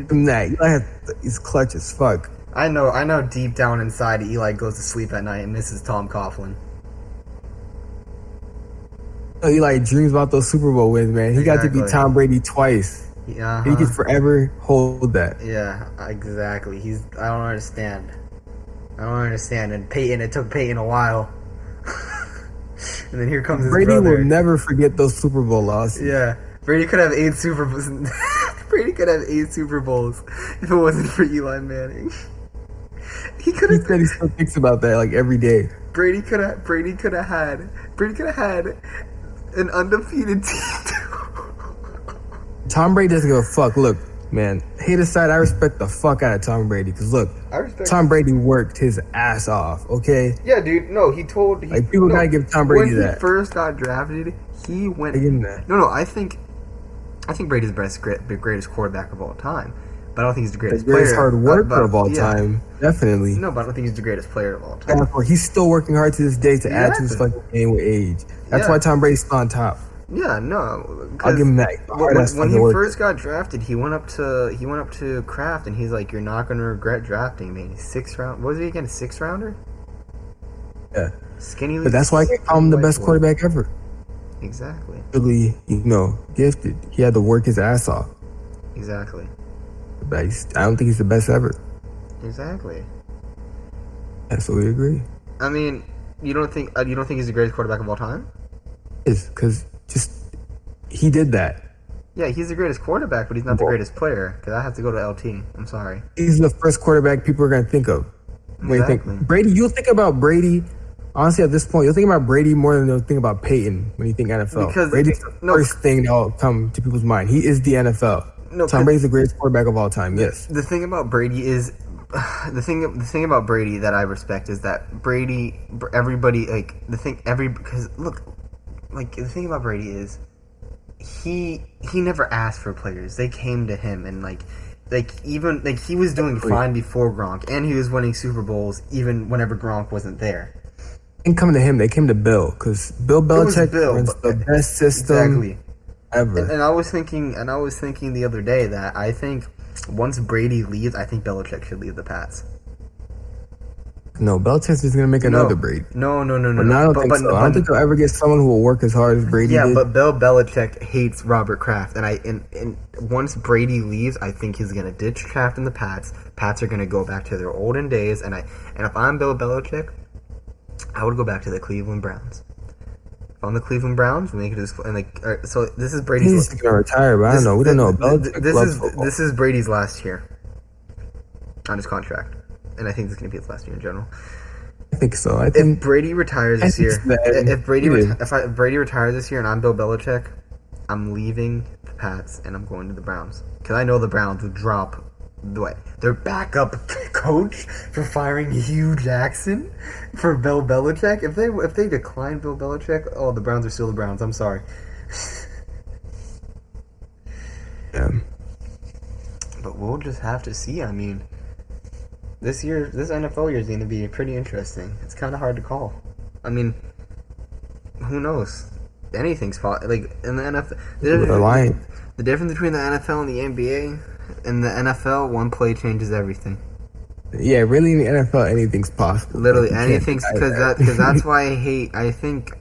from that. Eli he's clutch as fuck. I know. Deep down inside, Eli goes to sleep at night and misses Tom Coughlin. Eli dreams about those Super Bowl wins, man. He got to Exactly. beat Tom Brady twice. Yeah. He could forever hold that. Yeah, exactly. I don't understand. And Peyton, it took Peyton a while. And then here comes his Brady brother. will never forget those Super Bowl losses. Yeah, Brady could have 8 Super Bowls. Brady could have 8 Super Bowls if it wasn't for Eli Manning. He could He have. said he still thinks about that like every day. Brady could have had an undefeated team. Tom Brady doesn't give a fuck. Look, man, hate aside, I respect the fuck out of Tom Brady. Because look, I respect. Tom Brady worked his ass off, okay? Yeah, dude. No, he told. Like, people gotta give Tom Brady when that. he first got drafted, he went. I give him that. No, I think Brady's the greatest quarterback of all time. But I don't think he's the The greatest greatest player. hard worker but- of all yeah. time. Definitely. No, but I don't think he's the greatest player of all time. Therefore, he's still working hard to this day to add to his Exactly. fucking game with age. That's Yeah. why Tom Brady's still on top. Yeah, no. I'll give him that. When he first got drafted, he went up to Kraft and he's like, "You're not gonna regret drafting me." 6th round. What was he again? 6th rounder? Yeah. Skinny. But that's why I can call him the best quarterback ever. Exactly. Really, gifted. He had to work his ass off. Exactly. But I don't think he's the best ever. Exactly. That's what we agree. I mean, you don't think he's the greatest quarterback of all time? Is because just he did that. Yeah, he's the greatest quarterback, but he's not the greatest player. Because I have to go to LT. I'm sorry. He's the first quarterback people are gonna think of when you Exactly. think Brady. You'll think about Brady. Honestly, at this point, you'll think about Brady more than you'll think about Peyton when you think NFL. Because- Brady's the no. first thing that'll come to people's mind. He is the NFL. No, Tom 'cause- Brady's the greatest quarterback of all time. Yes. The thing about Brady is the thing about Brady that I respect is that everybody because look, like the thing about Brady is he never asked for players. They came to him and even he was doing fine before Gronk and he was winning Super Bowls even whenever Gronk wasn't there. They didn't come to him. They came to Bill because Bill Belichick Bill, runs but- the best system Exactly. ever. And I was thinking the other day that I think once Brady leaves, I think Belichick should leave the Pats. No, Belichick's just gonna make another Brady. No. But I don't think so. I don't think they'll ever get someone who will work as hard as Brady Yeah, did. but Bill Belichick hates Robert Kraft, and once Brady leaves, I think he's gonna ditch Kraft in the Pats. Pats are gonna go back to their olden days, and if I'm Bill Belichick, I would go back to the Cleveland Browns. If I'm the Cleveland Browns, make it so. This is Brady's. He's gonna retire, but I don't know. We don't know. Belichick loves football. This is Brady's last year on his contract, and I think this is gonna be his last year in general. I think so. I If think Brady retires this think year, it's the- if Brady it is. if Brady retires this year and I'm Bill Belichick, I'm leaving the Pats and I'm going to the Browns because I know the Browns would drop their backup coach for firing Hugh Jackson for Bill Belichick. If they decline Bill Belichick, oh, the Browns are still the Browns. I'm sorry, yeah. but we'll just have to see. I mean, this NFL year is going to be pretty interesting. It's kind of hard to call. I mean, who knows? Anything's possible. Like in the NFL, They're lying. the difference between the NFL and the NBA. In the NFL, one play changes everything. Yeah, really in the NFL, anything's possible. Literally Like, you can't anything's deny because that's why I hate. I think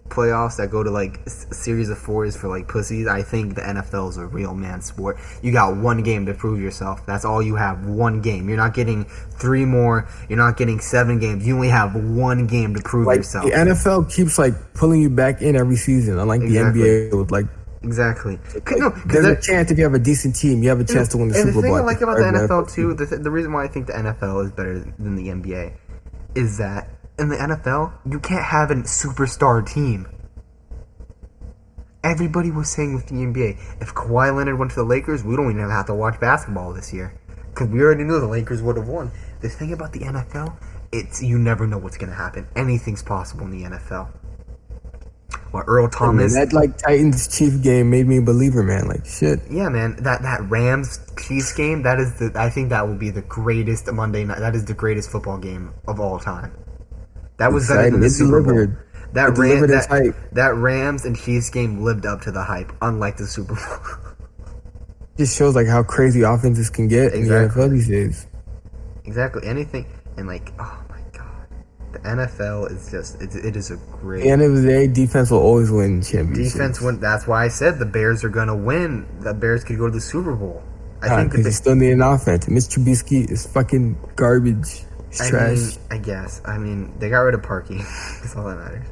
playoffs that go to series of 4s for pussies. I think the NFL is a real man sport. You got one game to prove yourself. That's all you have. One game. You're not getting 3 more. You're not getting 7 games. You only have one game to prove yourself. The NFL keeps pulling you back in every season, unlike Exactly. the NBA with Exactly. there's a chance if you have a decent team, you have a chance to win the And Super the thing Bowl. I like about the NFL too, the reason why I think the NFL is better than the NBA, is that in the NFL you can't have a superstar team. Everybody was saying with the NBA, if Kawhi Leonard went to the Lakers, we don't even have to watch basketball this year because we already knew the Lakers would have won. The thing about the NFL, it's you never know what's going to happen. Anything's possible in the NFL. Or Earl Thomas. That like Titans Chief game made me a believer, man. Like shit. Yeah, man. That Rams Chiefs game. I think that will be the greatest Monday night. That is the greatest football game of all time. That was better than the Super Bowl. That Rams and Chiefs game lived up to the hype, unlike the Super Bowl. Just shows like how crazy offenses can get in the NFL these days. Exactly. Anything and like, oh my god, the NFL is just it is a great. At the end of the day, defense will always win championships. Defense win. That's why I said the Bears are gonna win. The Bears could go to the Super Bowl. I think because you still need an offense. Mitch Trubisky is fucking garbage. He's trash. I guess. I mean, they got rid of Parkey. That's all that matters.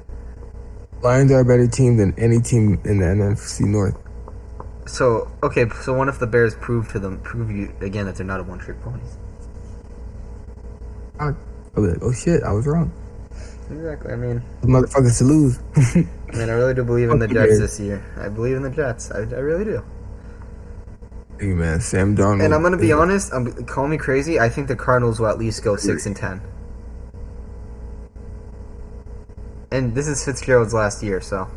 Lions are a better team than any team in the NFC North. So okay, so what if the Bears prove you again that they're not a one-trick pony? I'll be like, oh shit, I was wrong. Exactly. I mean, the motherfuckers to lose. I mean, I really do believe in the Jets this year. I believe in the Jets. I really do. Hey man, Sam Darnold. And I'm gonna be honest. Call me crazy. I think the Cardinals will at least go 6-10. And this is Fitzgerald's last year, so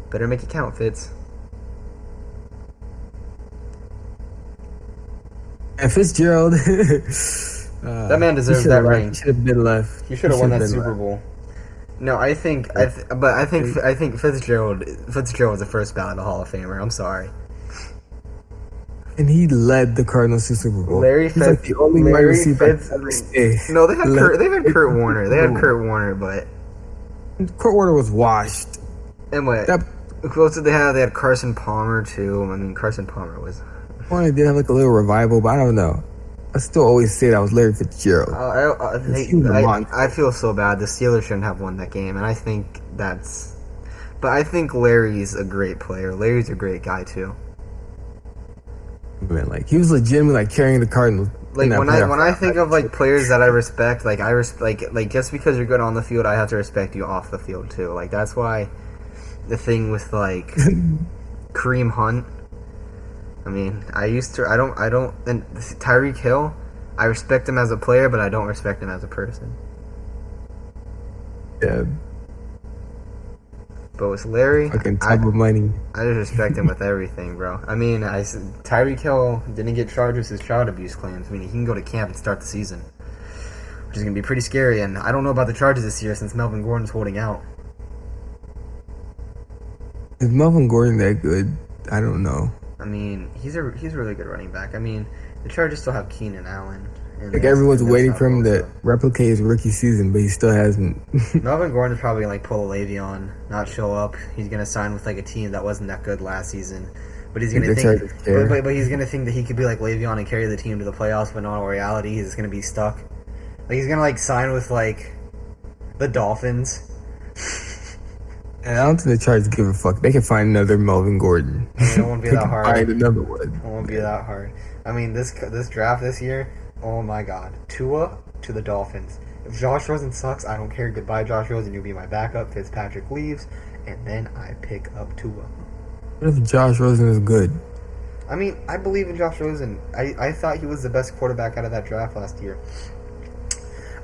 better make it count, Fitz. And Fitzgerald, that man deserves that ring. He should have been left. He should have won that Super Bowl. No, I think Fitzgerald was the first ballot Hall of Famer. I'm sorry. And he led the Cardinals to Super Bowl. He's like the only wide receiver. No, they've had Kurt Warner. They had Kurt Warner, but Kurt Warner was washed. And what? Who else did they have? They had Carson Palmer too. I mean, Carson Palmer was. Warner did have like a little revival, but I don't know. I still always say that was Larry Fitzgerald. I feel so bad. The Steelers shouldn't have won that game, and I think that's. But I think Larry's a great player. Larry's a great guy too. Man, like he was legitimately like carrying the Cardinals. Like when I think of like players that I respect, like like just because you're good on the field, I have to respect you off the field too. Like that's why the thing with like Kareem Hunt. I mean, I don't, and Tyreek Hill, I respect him as a player, but I don't respect him as a person. Yeah. But with Larry, fucking type of money. I just respect him with everything, bro. I mean, Tyreek Hill didn't get charged with his child abuse claims. I mean, he can go to camp and start the season, which is going to be pretty scary. And I don't know about the charges this year since Melvin Gordon's holding out. Is Melvin Gordon that good? I don't know. I mean, he's a really good running back. I mean, the Chargers still have Keenan Allen. Like everyone's waiting for him to replicate his rookie season, but he still hasn't. Melvin Gordon's probably gonna like pull a Le'Veon, not show up. He's gonna sign with like a team that wasn't that good last season, but he's gonna think, but he's gonna think that he could be like Le'Veon and carry the team to the playoffs. But in all reality, he's just gonna be stuck. Like he's gonna like sign with like the Dolphins. And I don't think the Chargers give a fuck. They can find another Melvin Gordon. I mean, it won't be that hard. Find another one. It won't be that hard. I mean, this draft this year. Oh my God, Tua to the Dolphins. If Josh Rosen sucks, I don't care. Goodbye, Josh Rosen. You'll be my backup. Fitzpatrick leaves, and then I pick up Tua. What if Josh Rosen is good? I mean, I believe in Josh Rosen. I thought he was the best quarterback out of that draft last year.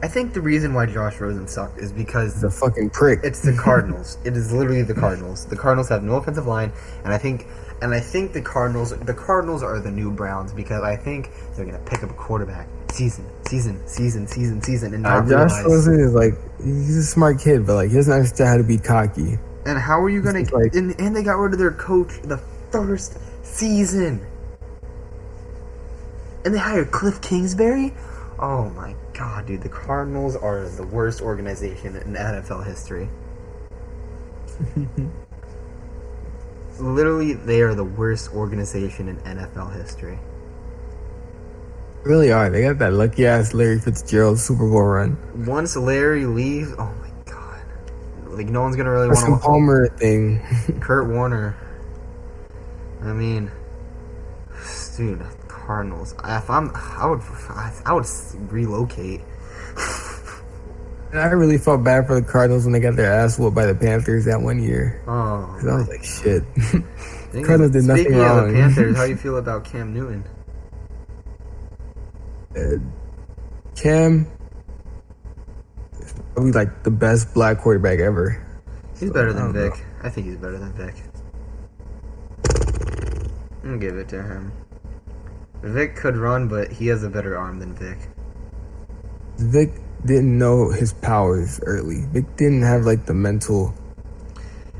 I think the reason why Josh Rosen sucked is because the fucking prick. It's the Cardinals. It is literally the Cardinals. The Cardinals have no offensive line, and I think the Cardinals are the new Browns because I think they're gonna pick up a quarterback season, and not Josh Rosen is like he's a smart kid, but like he doesn't understand how to be cocky. And how are you gonna? And they got rid of their coach the first season, and they hired Cliff Kingsbury. Oh my God, dude! The Cardinals are the worst organization in NFL history. Literally, they are the worst organization in NFL history. They really are. They got that lucky ass Larry Fitzgerald Super Bowl run. Once Larry leaves, oh my God, like no one's gonna really want to. Palmer thing. Kurt Warner. I mean, dude. Cardinals. I would relocate. And I really felt bad for the Cardinals when they got their ass whooped by the Panthers that one year. Oh, because I was like, shit. Cardinals did nothing wrong. Speaking of the Panthers, how do you feel about Cam Newton? Cam is probably like the best black quarterback ever. He's So, better I than don't know. Vic. I think he's better than Vic. I'm gonna give it to him. Vic could run, but he has a better arm than Vic. Vic didn't know his powers early. Vic didn't have like the mental.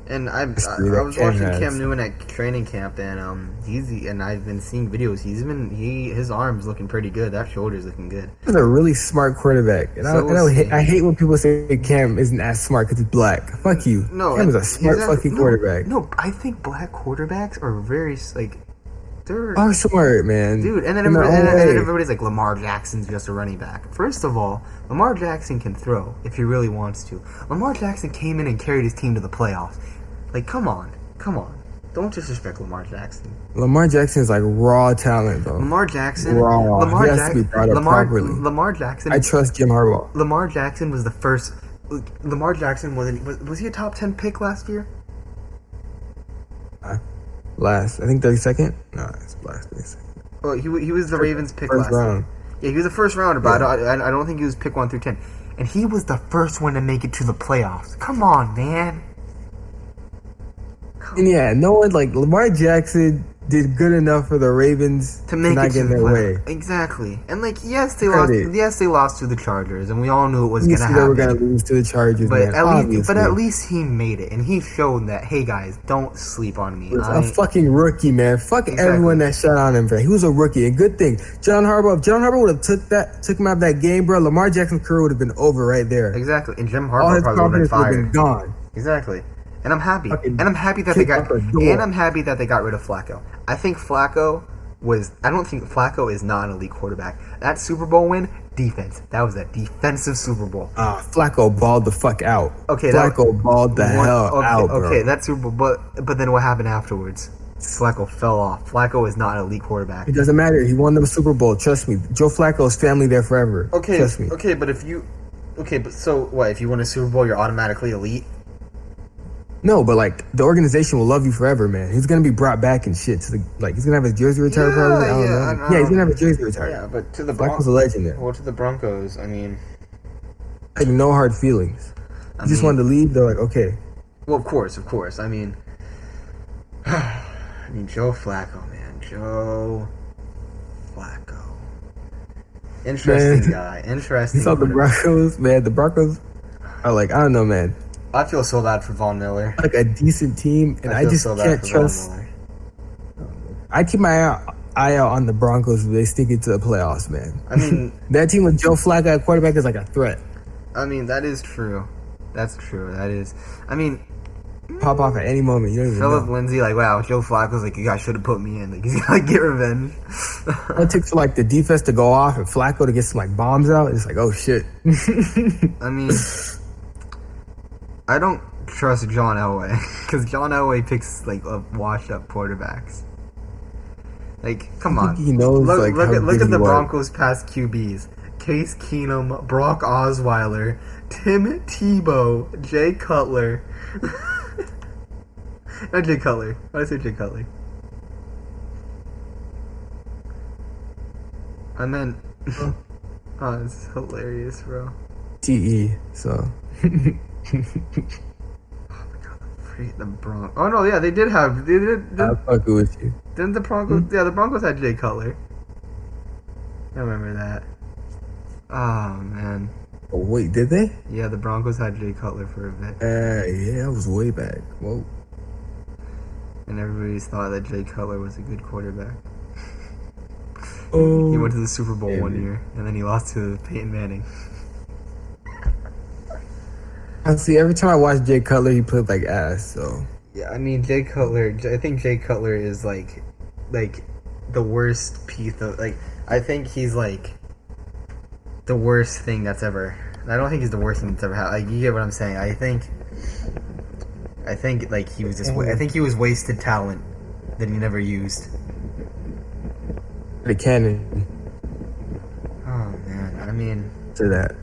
And I History that was Cam watching has. Cam Newton at training camp, and I've been seeing videos. His arm's looking pretty good. That shoulder's looking good. He's a really smart quarterback, and So is he. I hate when people say Cam isn't as smart because he's black. Fuck you. No, Cam is a he's smart actually- fucking no, quarterback. No, I think black quarterbacks are very like they're Oh, smart man, dude. And then, In their own and then way. everybody's like Lamar Jackson's just a running back. First of all, Lamar Jackson can throw if he really wants to. Lamar Jackson came in and carried his team to the playoffs. Like, come on. Don't disrespect Lamar Jackson. Lamar Jackson is like raw talent, though. Lamar Jackson. Raw. Lamar He has to be brought up properly. Lamar Jackson. I trust Jim Harbaugh. Lamar Jackson was the first. Lamar Jackson was he a top 10 pick last year? Last, I think 32nd. No, it's last 32nd. Well, he was the Ravens pick First last round. year. Yeah, he was the first rounder, but Yeah. I don't think he was pick 1 through 10. And he was the first one to make it to the playoffs. Come on, man. And yeah, no one like Lamar Jackson did good enough for the Ravens To make not it get to in the their way. playoffs. Exactly. And like, yes, they Credit. lost. Yes, they lost to the Chargers, and we all knew it was You gonna see, they were happen. gonna lose to the Chargers, But man. at Obviously. least he made it, and he showed that, hey guys, don't sleep on me. A fucking rookie, man. Fuck Exactly. everyone that shot on him, man. He was a rookie. And good thing, John Harbaugh. If John Harbaugh would have took him out of that game, bro, Lamar Jackson's career would have been over right there. Exactly, and Jim All Harbaugh his probably would have been confidence would have fired. been gone. Exactly. And I'm happy. Fucking And I'm happy that they kick got out the door. and I'm happy that they got rid of Flacco. I think I don't think Flacco is not an elite quarterback. That Super Bowl win, defense. That was a defensive Super Bowl. Flacco balled the fuck out. Okay, Flacco balled the hell out, bro. Okay, that Super Bowl, but then what happened afterwards? Flacco fell off. Flacco is not an elite quarterback. It doesn't matter. He won the Super Bowl. Trust me. Joe Flacco's family there forever. Okay, Trust me. okay, but so what? If you win a Super Bowl, you're automatically elite. No, but like the organization will love you forever, man. He's gonna be brought back and shit. To he's gonna have his jersey retired, probably. I don't know. I He's gonna have his jersey retired. Yeah, but to the Flacco's a legend there. Well, to the Broncos, I mean, Like no hard feelings. I He just mean- wanted to leave. They're like, okay. well, of course. I mean, Joe Flacco, man, Joe Flacco. Interesting Man. guy. Interesting. You saw the Broncos, man. The Broncos are like, I don't know, man. I feel so bad for Von Miller. Like a decent team, and I feel just so bad can't for trust. Von Miller. I keep my eye out on the Broncos if they stick it to the playoffs, man. I mean, That team with Joe Flacco at quarterback is like a threat. that is true. That's true. That is. I mean, Pop off at any moment. You don't even Philip know. Lindsay, like, wow, Joe Flacco's like, you guys should have put me in. Like, he's gonna get revenge. It takes for like the defense to go off and Flacco to get some like bombs out. It's like, oh shit. I mean, I don't trust John Elway because John Elway picks like washed up quarterbacks. Like, come on. he knows, like, how look good at he the was. Broncos' past QBs: Case Keenum, Brock Osweiler, Tim Tebow, Jay Cutler. Not Jay Cutler. Why did I say Jay Cutler? I meant. Oh, it's hilarious, bro. TE. So The Broncos. Oh no, yeah, they did have. They did. I'm fucking with you. Didn't the Broncos? Yeah, the Broncos had Jay Cutler. I remember that. Oh man. Oh wait, did they? Yeah, the Broncos had Jay Cutler for a bit, Yeah, that was way back. Whoa. and everybody thought that Jay Cutler was a good quarterback. Oh. He went to the Super Bowl Yeah, one man. year, and then he lost to Peyton Manning. I see. Every time I watch Jay Cutler, he played like ass. So Yeah, I mean Jay Cutler. I think Jay Cutler is like the worst piece of like. I think he's like the worst thing that's ever. I don't think he's the worst thing that's ever happened. Like, you get what I'm saying? I think like he was just. I think he was wasted talent that he never used. the cannon Oh man, I mean, to that.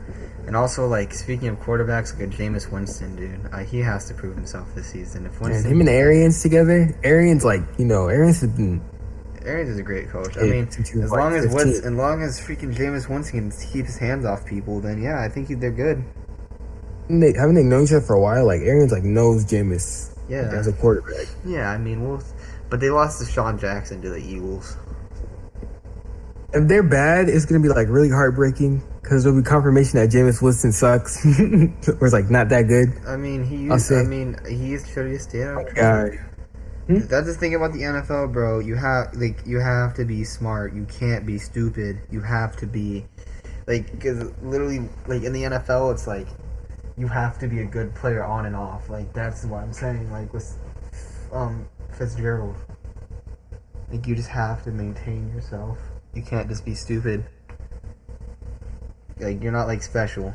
and also like speaking of quarterbacks, like a Jameis Winston, dude, he has to prove himself this season. If Man, Winston, him and Arians together. Arians like Arians has been. Arians is a great coach. I Yeah, mean, since he was as like long as 15. freaking Jameis Winston can keep his hands off people, then yeah, I think they're good. haven't they known each other for a while? Like Arians like knows Jameis Yeah. as a quarterback. Yeah, I mean, but they lost to Sean Jackson to the Eagles. If they're bad, it's gonna be like really heartbreaking because there'll be confirmation that Jameis Winston sucks or it's like not that good. I mean, he I'll say- should have stayed out. Guy. That's the thing about the NFL, bro. You have to be smart. You can't be stupid. You have to be because literally, like in the NFL, it's like you have to be a good player on and off. Like that's what I'm saying. Like with Fitzgerald, like you just have to maintain yourself. You can't just be stupid. Like you're not like special.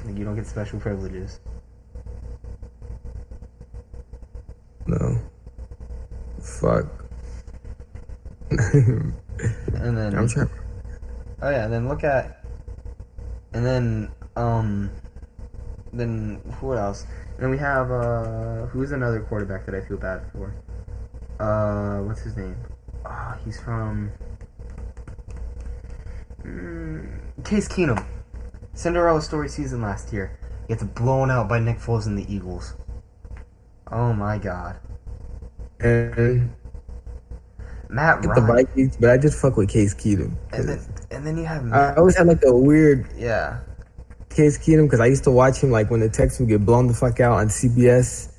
Like you don't get special privileges. No. Fuck. And then I'm trying. oh yeah, then look at, and then who else? And then we have who's another quarterback that I feel bad for? What's his name? He's from Case Keenum. Cinderella story season last year. Gets blown out by Nick Foles and the Eagles. Oh my god. And Matt the Ryan. Vikings, but I just fuck with Case Keenum. And then you have I Matt. always had like a weird Yeah. Case Keenum because I used to watch him like when the Texans would get blown the fuck out on CBS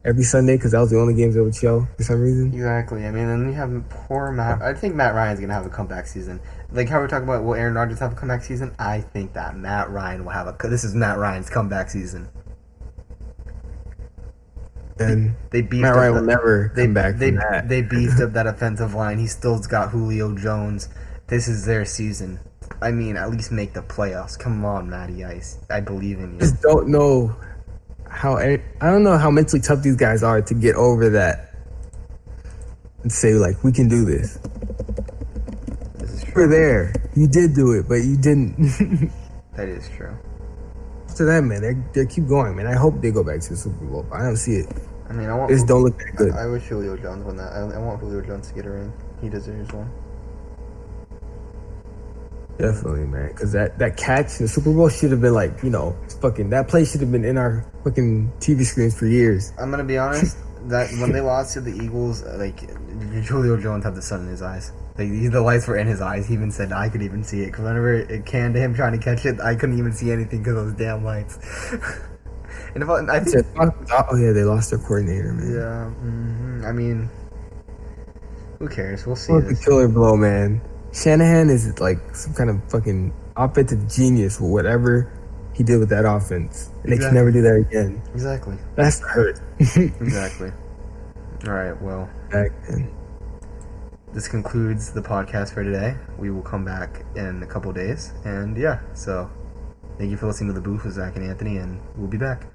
every Sunday because that was the only games they would show for some reason. Exactly. I mean, then you have poor Matt. I think Matt Ryan's gonna have a comeback season. Like how we're talking about, will Aaron Rodgers have a comeback season? I think that Matt Ryan will have a. This is Matt Ryan's comeback season. And They beefed Matt up Ryan the- will never They come back they, from that. they beefed up that offensive line. He still's got Julio Jones. This is their season. I mean, at least make the playoffs. Come on, Matty Ice. I believe in you. Just don't know I don't know how mentally tough these guys are to get over that and say like we can do this. This is We're true. there. You did do it, but you didn't. That is true. To them, man, they keep going, man. I hope they go back to the Super Bowl. I don't see it. I mean, I want. They just don't look that good. I wish Julio Jones won that. I want Julio Jones to get a ring. He deserves one. Definitely, man. Because that catch in the Super Bowl should have been like, fucking, that play should have been in our fucking TV screens for years. I'm gonna be honest. That when they lost to the Eagles, like Julio Jones had the sun in his eyes. Like the lights were in his eyes. He even said I could even see it. Because whenever it canned to him trying to catch it, I couldn't even see anything because of those damn lights. And I think, Oh, yeah, they lost their coordinator, man. yeah. I mean, who cares? We'll see What the this. killer blow, man. Shanahan is like some kind of fucking offensive genius with whatever he did with that offense. And they can Exactly. never do that again. Exactly. That's the hurt. Exactly. All right. Well, Back then. this concludes the podcast for today. We will come back in a couple days, and yeah. So, thank you for listening to the Booth with Zach and Anthony, and we'll be back.